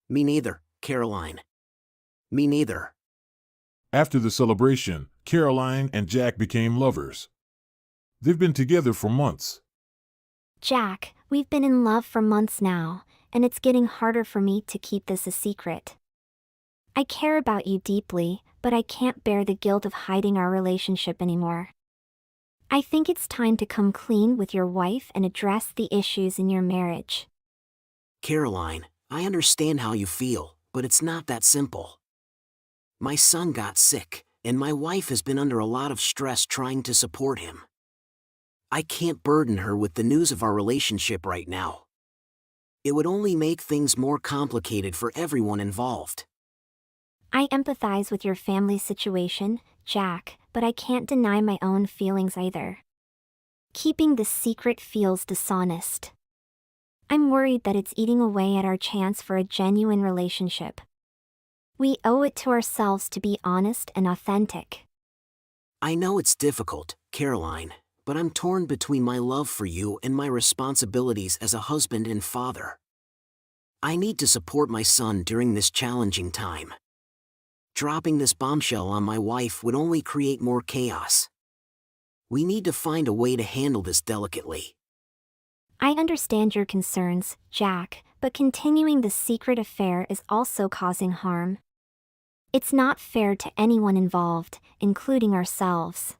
Me neither, Caroline. Me neither. After the celebration, Caroline and Jack became lovers. They've been together for months. Jack, we've been in love for months now, and it's getting harder for me to keep this a secret. I care about you deeply, but I can't bear the guilt of hiding our relationship anymore. I think it's time to come clean with your wife and address the issues in your marriage. Caroline, I understand how you feel, but it's not that simple. My son got sick, and my wife has been under a lot of stress trying to support him. I can't burden her with the news of our relationship right now. It would only make things more complicated for everyone involved. I empathize with your family's situation, Jack, but I can't deny my own feelings either. Keeping this secret feels dishonest. I'm worried that it's eating away at our chance for a genuine relationship. We owe it to ourselves to be honest and authentic. I know it's difficult, Caroline, but I'm torn between my love for you and my responsibilities as a husband and father. I need to support my son during this challenging time. Dropping this bombshell on my wife would only create more chaos. We need to find a way to handle this delicately. I understand your concerns, Jack, but continuing the secret affair is also causing harm. It's not fair to anyone involved, including ourselves.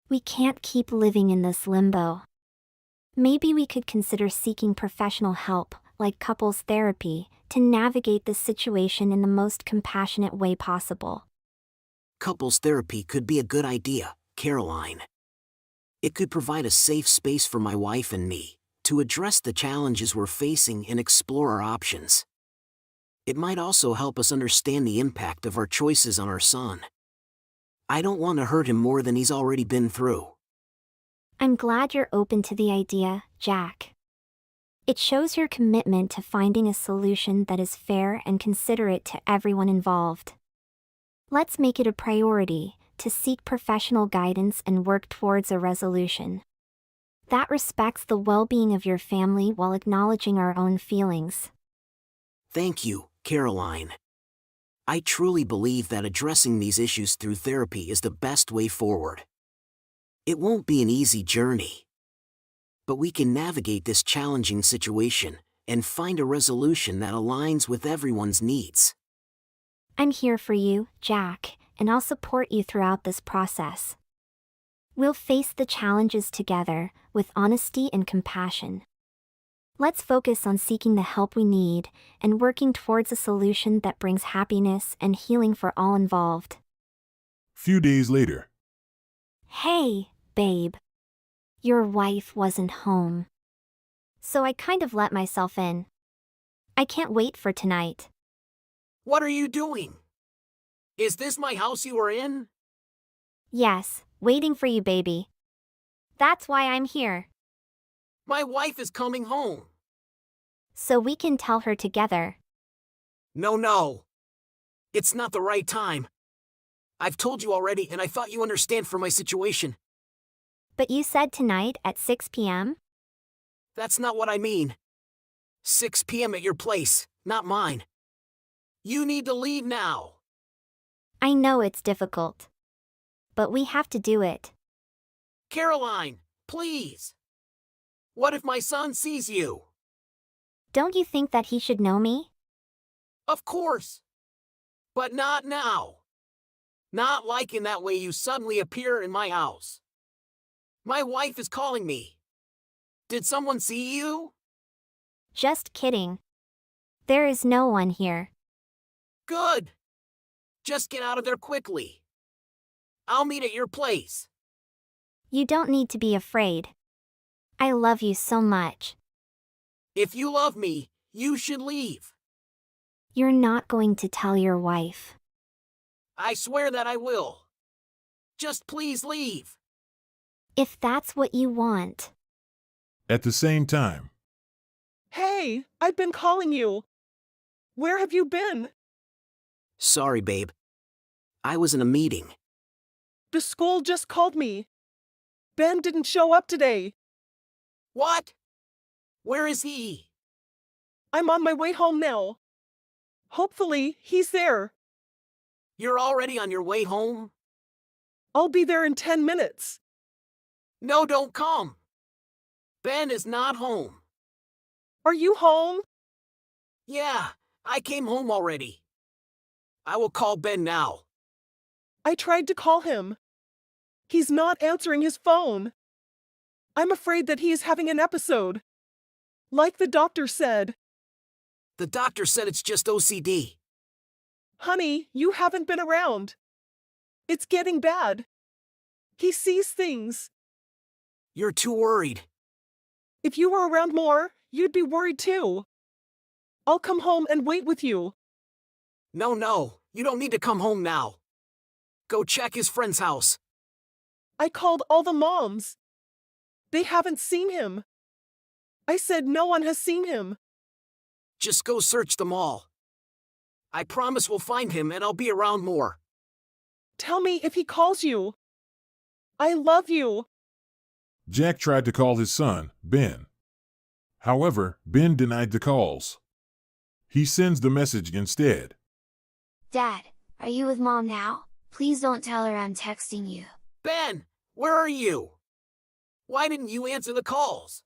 We can't keep living in this limbo. Maybe we could consider seeking professional help, like couples therapy, to navigate this situation in the most compassionate way possible. Couples therapy could be a good idea, Caroline. It could provide a safe space for my wife and me to address the challenges we're facing and explore our options. It might also help us understand the impact of our choices on our son. I don't want to hurt him more than he's already been through. I'm glad you're open to the idea, Jack. It shows your commitment to finding a solution that is fair and considerate to everyone involved. Let's make it a priority to seek professional guidance and work towards a resolution that respects the well-being of your family while acknowledging our own feelings. Thank you, Caroline. I truly believe that addressing these issues through therapy is the best way forward. It won't be an easy journey, but we can navigate this challenging situation and find a resolution that aligns with everyone's needs. I'm here for you, Jack, and I'll support you throughout this process. We'll face the challenges together with honesty and compassion. Let's focus on seeking the help we need and working towards a solution that brings happiness and healing for all involved. Few days later. Hey, babe. Your wife wasn't home. So I kind of let myself in. I can't wait for tonight. What are you doing? Is this my house you are in? Yes, waiting for you, baby. That's why I'm here. My wife is coming home. So we can tell her together. No. It's not the right time. I've told you already and I thought you understand for my situation. But you said tonight at 6 p.m.? That's not what I mean. 6 p.m. at your place, not mine. You need to leave now. I know it's difficult. But we have to do it. Caroline, please. What if my son sees you? Don't you think that he should know me? Of course. But not now. Not like in that way you suddenly appear in my house. My wife is calling me. Did someone see you? Just kidding. There is no one here. Good. Just get out of there quickly. I'll meet at your place. You don't need to be afraid. I love you so much. If you love me, you should leave. You're not going to tell your wife. I swear that I will. Just please leave. If that's what you want. At the same time. Hey, I've been calling you. Where have you been? Sorry, babe. I was in a meeting. The school just called me. Ben didn't show up today. What? Where is he? I'm on my way home now. Hopefully, he's there. You're already on your way home? I'll be there in 10 minutes. No, don't come. Ben is not home. Are you home? Yeah, I came home already. I will call Ben now. I tried to call him. He's not answering his phone. I'm afraid that he is having an episode. Like the doctor said. The doctor said it's just OCD. Honey, you haven't been around. It's getting bad. He sees things. You're too worried. If you were around more, you'd be worried too. I'll come home and wait with you. No, you don't need to come home now. Go check his friend's house. I called all the moms. They haven't seen him. I said no one has seen him. Just go search them all. I promise we'll find him and I'll be around more. Tell me if he calls you. I love you. Jack tried to call his son, Ben. However, Ben denied the calls. He sends the message instead. Dad, are you with Mom now? Please don't tell her I'm texting you. Ben, where are you? Why didn't you answer the calls?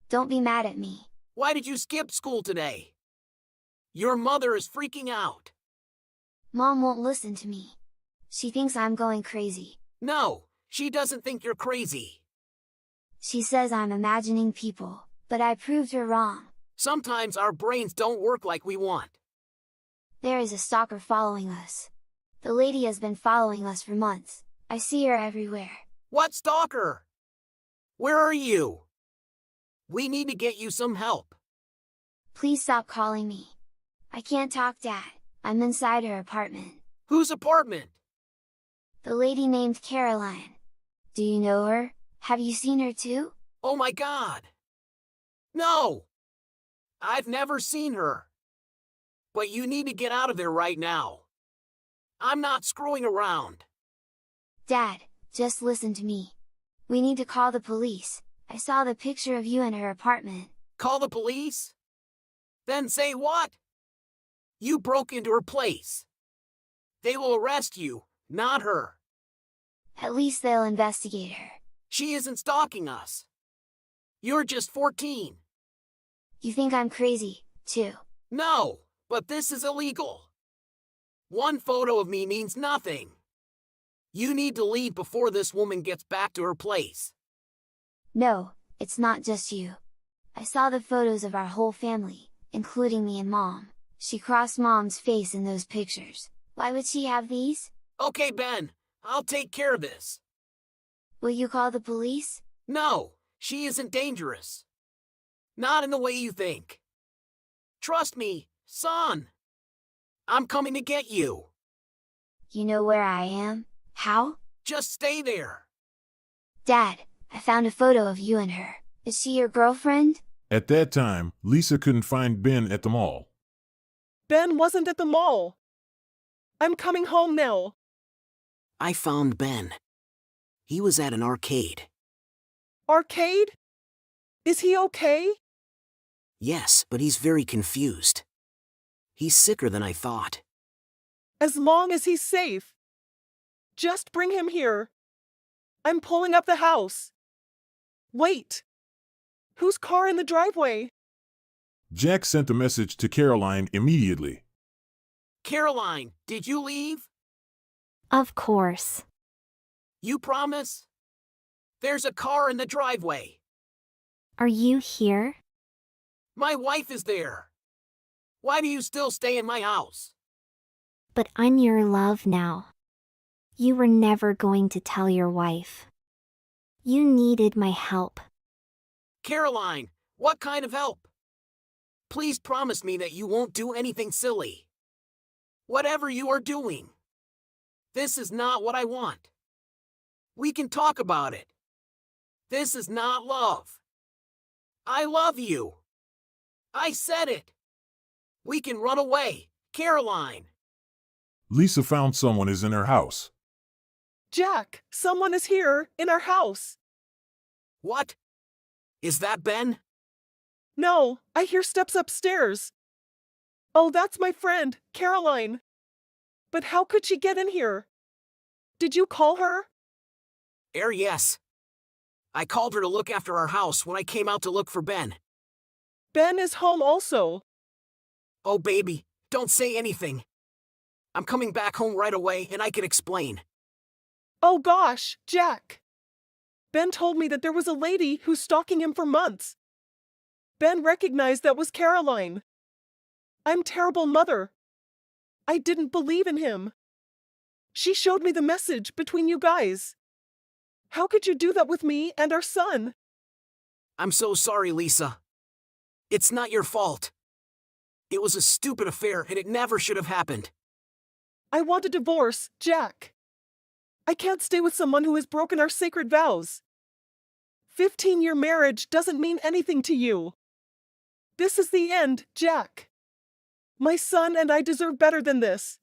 Don't be mad at me. Why did you skip school today? Your mother is freaking out. Mom won't listen to me. She thinks I'm going crazy. No, she doesn't think you're crazy. She says I'm imagining people, but I proved her wrong. Sometimes our brains don't work like we want. There is a stalker following us. The lady has been following us for months. I see her everywhere. What stalker? Where are you? We need to get you some help. Please stop calling me. I can't talk, Dad. I'm inside her apartment. Whose apartment? The lady named Caroline. Do you know her? Have you seen her too? Oh my God! No! I've never seen her. But you need to get out of there right now. I'm not screwing around. Dad, just listen to me. We need to call the police. I saw the picture of you in her apartment. Call the police? Then say what? You broke into her place. They will arrest you, not her. At least they'll investigate her. She isn't stalking us. You're just 14. You think I'm crazy, too? No, but this is illegal. One photo of me means nothing. You need to leave before this woman gets back to her place. No, it's not just you. I saw the photos of our whole family, including me and Mom. She crossed Mom's face in those pictures. Why would she have these? Okay, Ben, I'll take care of this. Will you call the police? No, she isn't dangerous. Not in the way you think. Trust me, son. I'm coming to get you. You know where I am? How? Just stay there. Dad, I found a photo of you and her. Is she your girlfriend? At that time, Lisa couldn't find Ben at the mall. Ben wasn't at the mall. I'm coming home now. I found Ben. He was at an arcade. Arcade? Is he okay? Yes, but he's very confused. He's sicker than I thought. As long as he's safe. Just bring him here. I'm pulling up the house. Wait. Whose car in the driveway? Jack sent a message to Caroline immediately. Caroline, did you leave? Of course. You promise? There's a car in the driveway. Are you here? My wife is there. Why do you still stay in my house? But I'm your love now. You were never going to tell your wife. You needed my help. Caroline, what kind of help? Please promise me that you won't do anything silly. Whatever you are doing. This is not what I want. We can talk about it. This is not love. I love you. I said it. We can run away, Caroline. Lisa found someone is in her house. Jack, someone is here in our house. What? Is that Ben? No, I hear steps upstairs. Oh, that's my friend, Caroline. But how could she get in here? Did you call her? Yes. I called her to look after our house when I came out to look for Ben. Ben is home also. Oh, baby, don't say anything. I'm coming back home right away and I can explain. Oh gosh, Jack. Ben told me that there was a lady who's stalking him for months. Ben recognized that was Caroline. I'm terrible mother. I didn't believe in him. She showed me the message between you guys. How could you do that with me and our son? I'm so sorry, Lisa. It's not your fault. It was a stupid affair and it never should have happened. I want a divorce, Jack. I can't stay with someone who has broken our sacred vows. 15-year marriage doesn't mean anything to you. This is the end, Jack. My son and I deserve better than this.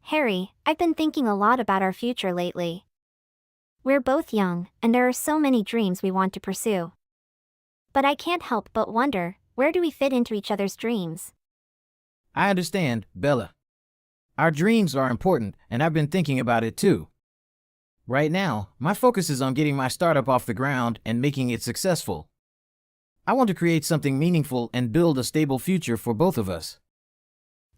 Harry, I've been thinking a lot about our future lately. We're both young, and there are so many dreams we want to pursue. But I can't help but wonder, where do we fit into each other's dreams? I understand, Bella. Our dreams are important, and I've been thinking about it too. Right now, my focus is on getting my startup off the ground and making it successful. I want to create something meaningful and build a stable future for both of us.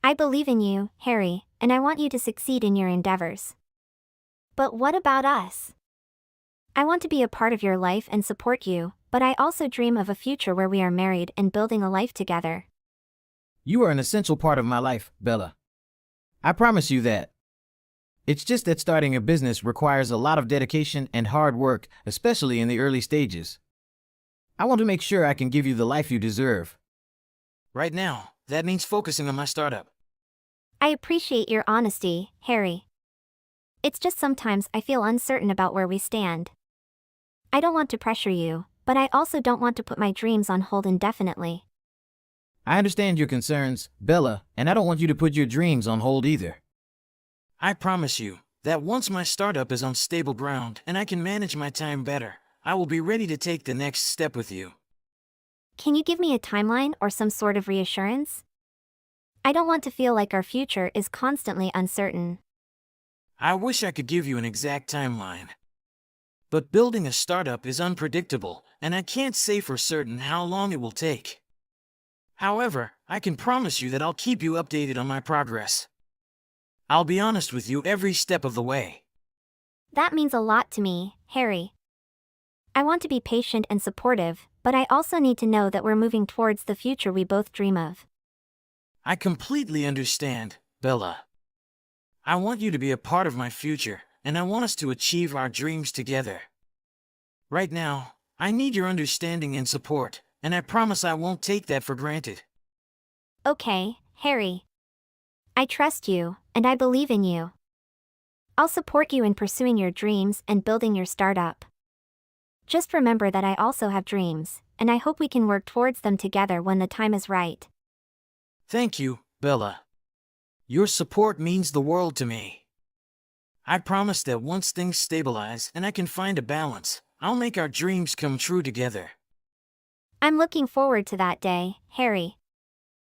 I believe in you, Harry, and I want you to succeed in your endeavors. But what about us? I want to be a part of your life and support you, but I also dream of a future where we are married and building a life together. You are an essential part of my life, Bella. I promise you that. It's just that starting a business requires a lot of dedication and hard work, especially in the early stages. I want to make sure I can give you the life you deserve. Right now, that means focusing on my startup. I appreciate your honesty, Harry. It's just sometimes I feel uncertain about where we stand. I don't want to pressure you, but I also don't want to put my dreams on hold indefinitely. I understand your concerns, Bella, and I don't want you to put your dreams on hold either. I promise you that once my startup is on stable ground and I can manage my time better, I will be ready to take the next step with you. Can you give me a timeline or some sort of reassurance? I don't want to feel like our future is constantly uncertain. I wish I could give you an exact timeline. But building a startup is unpredictable, and I can't say for certain how long it will take. However, I can promise you that I'll keep you updated on my progress. I'll be honest with you every step of the way. That means a lot to me, Harry. I want to be patient and supportive, but I also need to know that we're moving towards the future we both dream of. I completely understand, Bella. I want you to be a part of my future, and I want us to achieve our dreams together. Right now, I need your understanding and support, and I promise I won't take that for granted. Okay, Harry. I trust you, and I believe in you. I'll support you in pursuing your dreams and building your startup. Just remember that I also have dreams, and I hope we can work towards them together when the time is right. Thank you, Bella. Your support means the world to me. I promise that once things stabilize and I can find a balance, I'll make our dreams come true together. I'm looking forward to that day, Harry.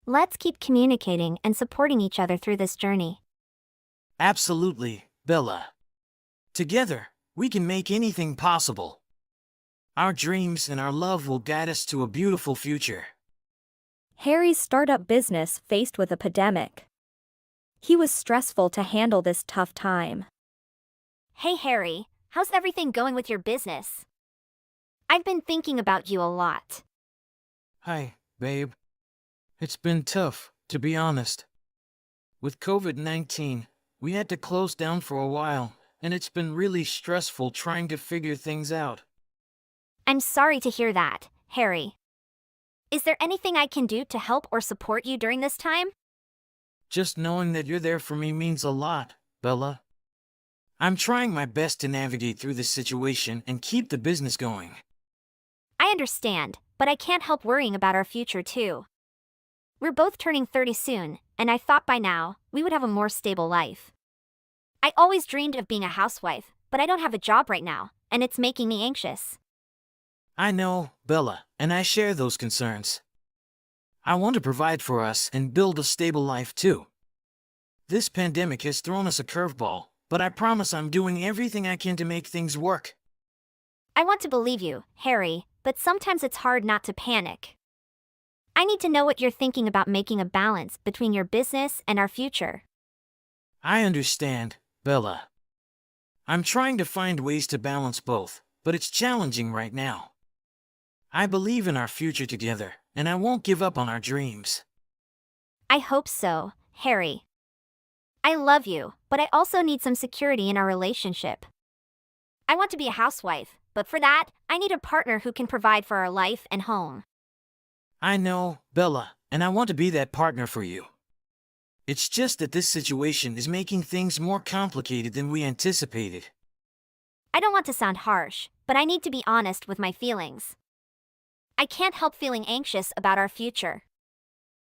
Let's keep communicating and supporting each other through this journey. Absolutely, Bella. Together, we can make anything possible. Our dreams and our love will guide us to a beautiful future. Harry's startup business faced with a pandemic. He was stressful to handle this tough time. Hey Harry, how's everything going with your business? I've been thinking about you a lot. Hi, babe. It's been tough, to be honest. With COVID-19, we had to close down for a while, and it's been really stressful trying to figure things out. I'm sorry to hear that, Harry. Is there anything I can do to help or support you during this time? Just knowing that you're there for me means a lot, Bella. I'm trying my best to navigate through this situation and keep the business going. I understand, but I can't help worrying about our future too. We're both turning 30 soon, and I thought by now, we would have a more stable life. I always dreamed of being a housewife, but I don't have a job right now, and it's making me anxious. I know, Bella, and I share those concerns. I want to provide for us and build a stable life too. This pandemic has thrown us a curveball, but I promise I'm doing everything I can to make things work. I want to believe you, Harry, but sometimes it's hard not to panic. I need to know what you're thinking about making a balance between your business and our future. I understand, Bella. I'm trying to find ways to balance both, but it's challenging right now. I believe in our future together, and I won't give up on our dreams. I hope so, Harry. I love you, but I also need some security in our relationship. I want to be a housewife, but for that, I need a partner who can provide for our life and home. I know, Bella, and I want to be that partner for you. It's just that this situation is making things more complicated than we anticipated. I don't want to sound harsh, but I need to be honest with my feelings. I can't help feeling anxious about our future.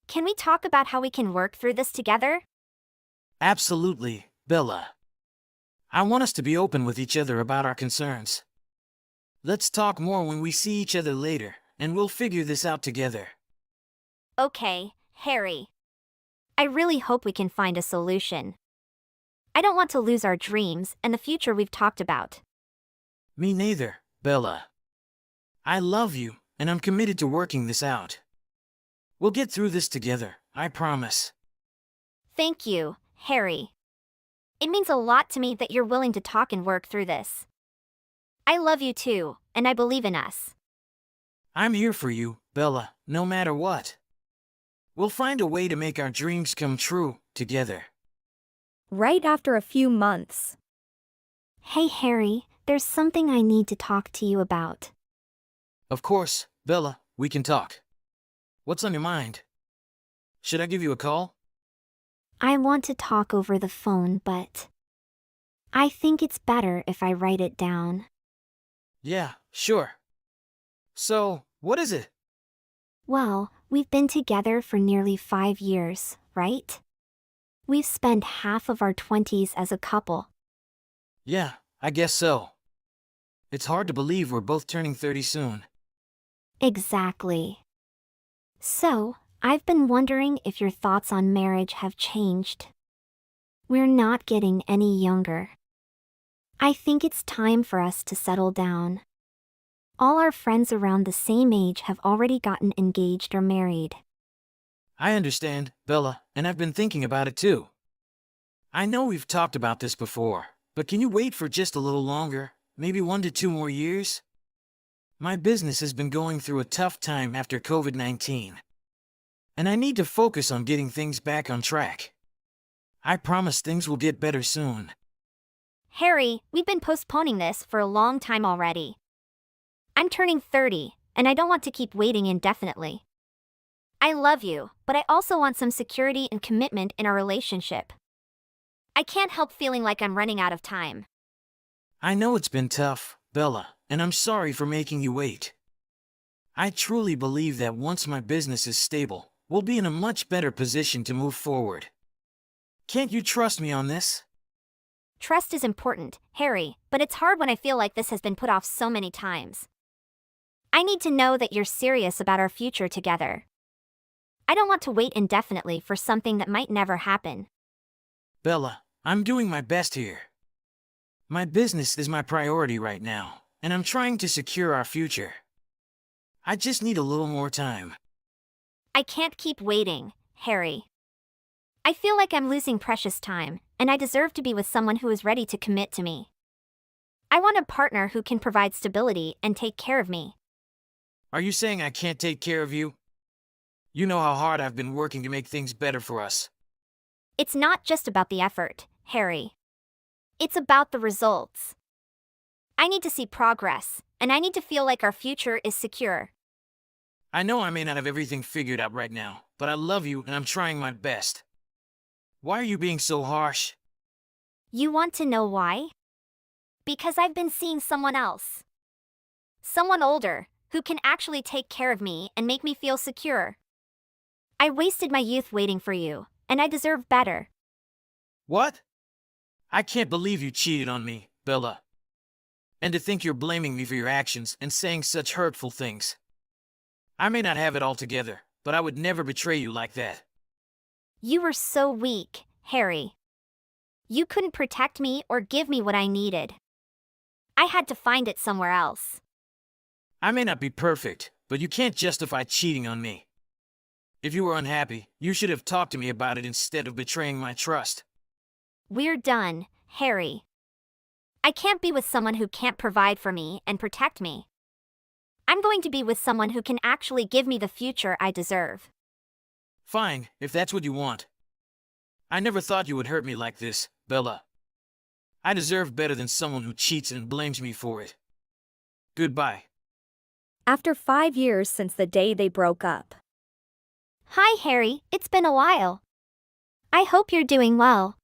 can we talk about how we can work through this together? Absolutely, Bella. I want us to be open with each other about our concerns. Let's talk more when we see each other later, and we'll figure this out together. Okay, Harry. I really hope we can find a solution. I don't want to lose our dreams and the future we've talked about. Me neither, Bella. I love you, and I'm committed to working this out. We'll get through this together, I promise. Thank you, Harry. It means a lot to me that you're willing to talk and work through this. I love you too, and I believe in us. I'm here for you, Bella, no matter what. We'll find a way to make our dreams come true together. Right after a few months. Hey, Harry, there's something I need to talk to you about. Of course, Bella, we can talk. What's on your mind? Should I give you a call? I want to talk over the phone, but I think it's better if I write it down. Yeah, sure. So, what is it? Well, we've been together for nearly 5 years, right? We've spent half of our 20s as a couple. Yeah, I guess so. It's hard to believe we're both turning 30 soon. Exactly. So, I've been wondering if your thoughts on marriage have changed. We're not getting any younger. I think it's time for us to settle down. All our friends around the same age have already gotten engaged or married. I understand, Bella, and I've been thinking about it too. I know we've talked about this before, but can you wait for just a little longer, maybe 1 to 2 more years? My business has been going through a tough time after COVID-19. And I need to focus on getting things back on track. I promise things will get better soon. Harry, we've been postponing this for a long time already. I'm turning 30, and I don't want to keep waiting indefinitely. I love you, but I also want some security and commitment in our relationship. I can't help feeling like I'm running out of time. I know it's been tough, Bella, and I'm sorry for making you wait. I truly believe that once my business is stable, we'll be in a much better position to move forward. Can't you trust me on this? Trust is important, Harry, but it's hard when I feel like this has been put off so many times. I need to know that you're serious about our future together. I don't want to wait indefinitely for something that might never happen. Bella, I'm doing my best here. My business is my priority right now, and I'm trying to secure our future. I just need a little more time. I can't keep waiting, Harry. I feel like I'm losing precious time, and I deserve to be with someone who is ready to commit to me. I want a partner who can provide stability and take care of me. Are you saying I can't take care of you? You know how hard I've been working to make things better for us. It's not just about the effort, Harry. It's about the results. I need to see progress, and I need to feel like our future is secure. I know I may not have everything figured out right now, but I love you and I'm trying my best. Why are you being so harsh? You want to know why? Because I've been seeing someone else. Someone older, who can actually take care of me and make me feel secure. I wasted my youth waiting for you, and I deserve better. What? I can't believe you cheated on me, Bella. And to think you're blaming me for your actions and saying such hurtful things. I may not have it all together, but I would never betray you like that. You were so weak, Harry. You couldn't protect me or give me what I needed. I had to find it somewhere else. I may not be perfect, but you can't justify cheating on me. If you were unhappy, you should have talked to me about it instead of betraying my trust. We're done, Harry. I can't be with someone who can't provide for me and protect me. I'm going to be with someone who can actually give me the future I deserve. Fine, if that's what you want. I never thought you would hurt me like this, Bella. I deserve better than someone who cheats and blames me for it. Goodbye. After 5 years since the day they broke up. Hi, Harry, it's been a while. I hope you're doing well.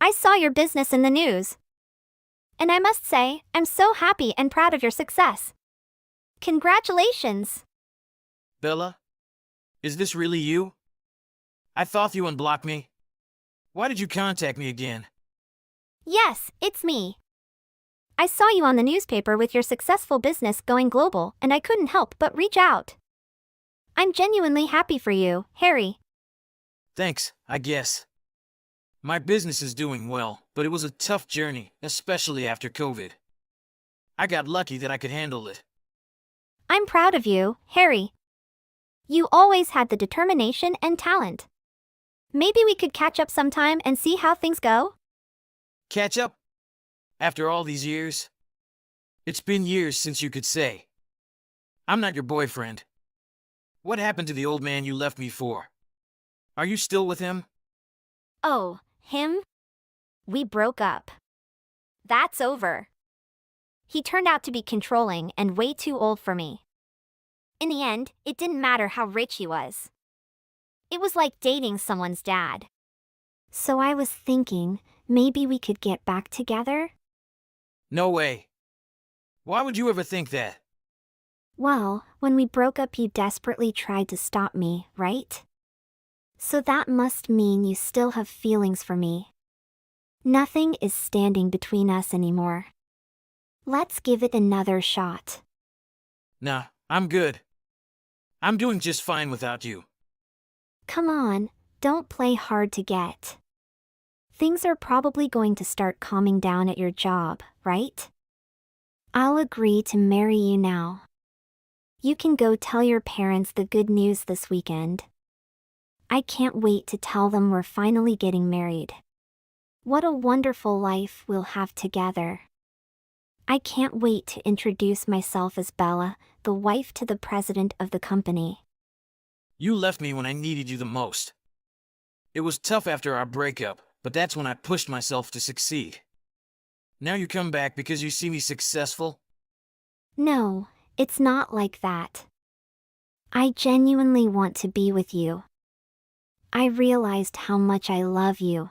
I saw your business in the news. And I must say, I'm so happy and proud of your success. Congratulations. Bella? Is this really you? I thought you unblocked me. Why did you contact me again? Yes, it's me. I saw you on the newspaper with your successful business going global, and I couldn't help but reach out. I'm genuinely happy for you, Harry. Thanks, I guess. My business is doing well, but it was a tough journey, especially after COVID. I got lucky that I could handle it. I'm proud of you, Harry. You always had the determination and talent. Maybe we could catch up sometime and see how things go? Catch up? After all these years? It's been years since you could say. I'm not your boyfriend. What happened to the old man you left me for? Are you still with him? Oh, him? We broke up. That's over. He turned out to be controlling and way too old for me. In the end, it didn't matter how rich he was. It was like dating someone's dad. So I was thinking, maybe we could get back together? No way. Why would you ever think that? Well, when we broke up, you desperately tried to stop me, right? So that must mean you still have feelings for me. Nothing is standing between us anymore. Let's give it another shot. Nah, I'm good. I'm doing just fine without you. Come on, don't play hard to get. Things are probably going to start calming down at your job, right? I'll agree to marry you now. You can go tell your parents the good news this weekend. I can't wait to tell them we're finally getting married. What a wonderful life we'll have together. I can't wait to introduce myself as Bella, the wife to the president of the company. You left me when I needed you the most. It was tough after our breakup, but that's when I pushed myself to succeed. Now you come back because you see me successful? No, it's not like that. I genuinely want to be with you. I realized how much I love you.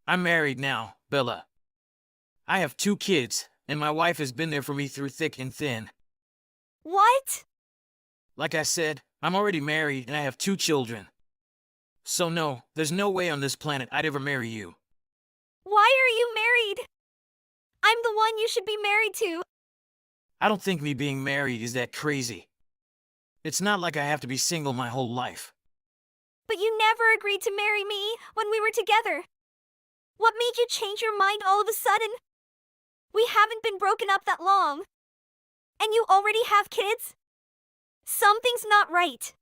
I'm married now, Bella. I have 2 kids, and my wife has been there for me through thick and thin. What? Like I said, I'm already married and I have 2 children. So no, there's no way on this planet I'd ever marry you. Why are you married? I'm the one you should be married to. I don't think me being married is that crazy. It's not like I have to be single my whole life. But you never agreed to marry me when we were together. What made you change your mind all of a sudden? We haven't been broken up that long. And you already have kids? Something's not right.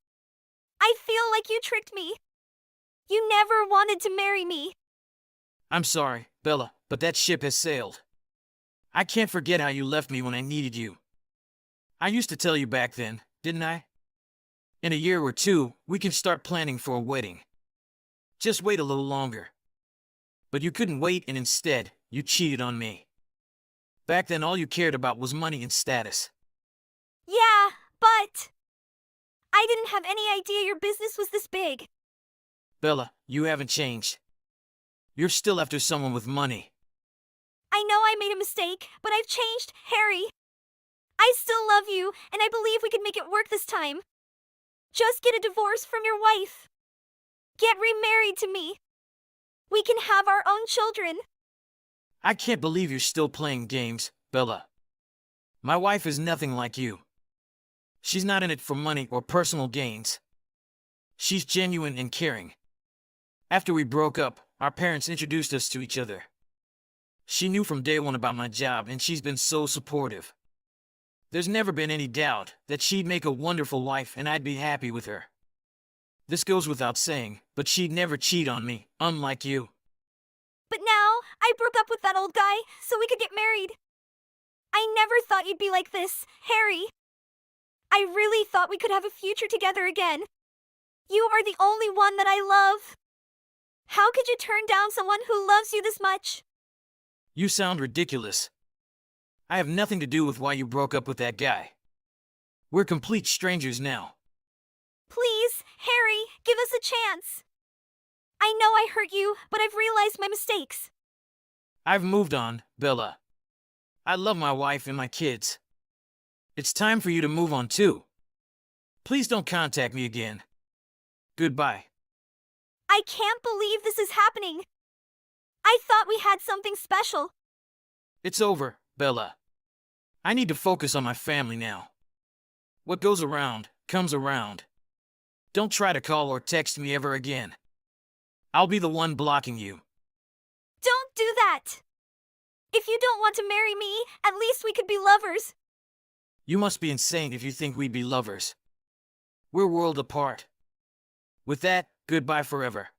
I feel like you tricked me. You never wanted to marry me. I'm sorry, Bella, but that ship has sailed. I can't forget how you left me when I needed you. I used to tell you back then, didn't I? In a year or 2, we can start planning for a wedding. Just wait a little longer. But you couldn't wait, and instead, you cheated on me. Back then, all you cared about was money and status. Yeah, but I didn't have any idea your business was this big. Bella, you haven't changed. You're still after someone with money. I know I made a mistake, but I've changed, Harry. I still love you, and I believe we can make it work this time. Just get a divorce from your wife. Get remarried to me. We can have our own children. I can't believe you're still playing games, Bella. My wife is nothing like you. She's not in it for money or personal gains. She's genuine and caring. After we broke up, our parents introduced us to each other. She knew from day one about my job, and she's been so supportive. There's never been any doubt that she'd make a wonderful wife and I'd be happy with her. This goes without saying, but she'd never cheat on me, unlike you. But now, I broke up with that old guy so we could get married. I never thought you'd be like this, Harry. I really thought we could have a future together again. You are the only one that I love. How could you turn down someone who loves you this much? You sound ridiculous. I have nothing to do with why you broke up with that guy. We're complete strangers now. Please, Harry, give us a chance. I know I hurt you, but I've realized my mistakes. I've moved on, Bella. I love my wife and my kids. It's time for you to move on too. Please don't contact me again. Goodbye. I can't believe this is happening. I thought we had something special. It's over, Bella. I need to focus on my family now. What goes around, comes around. Don't try to call or text me ever again. I'll be the one blocking you. Don't do that. If you don't want to marry me, at least we could be lovers. You must be insane if you think we'd be lovers. We're worlds apart. With that, goodbye forever.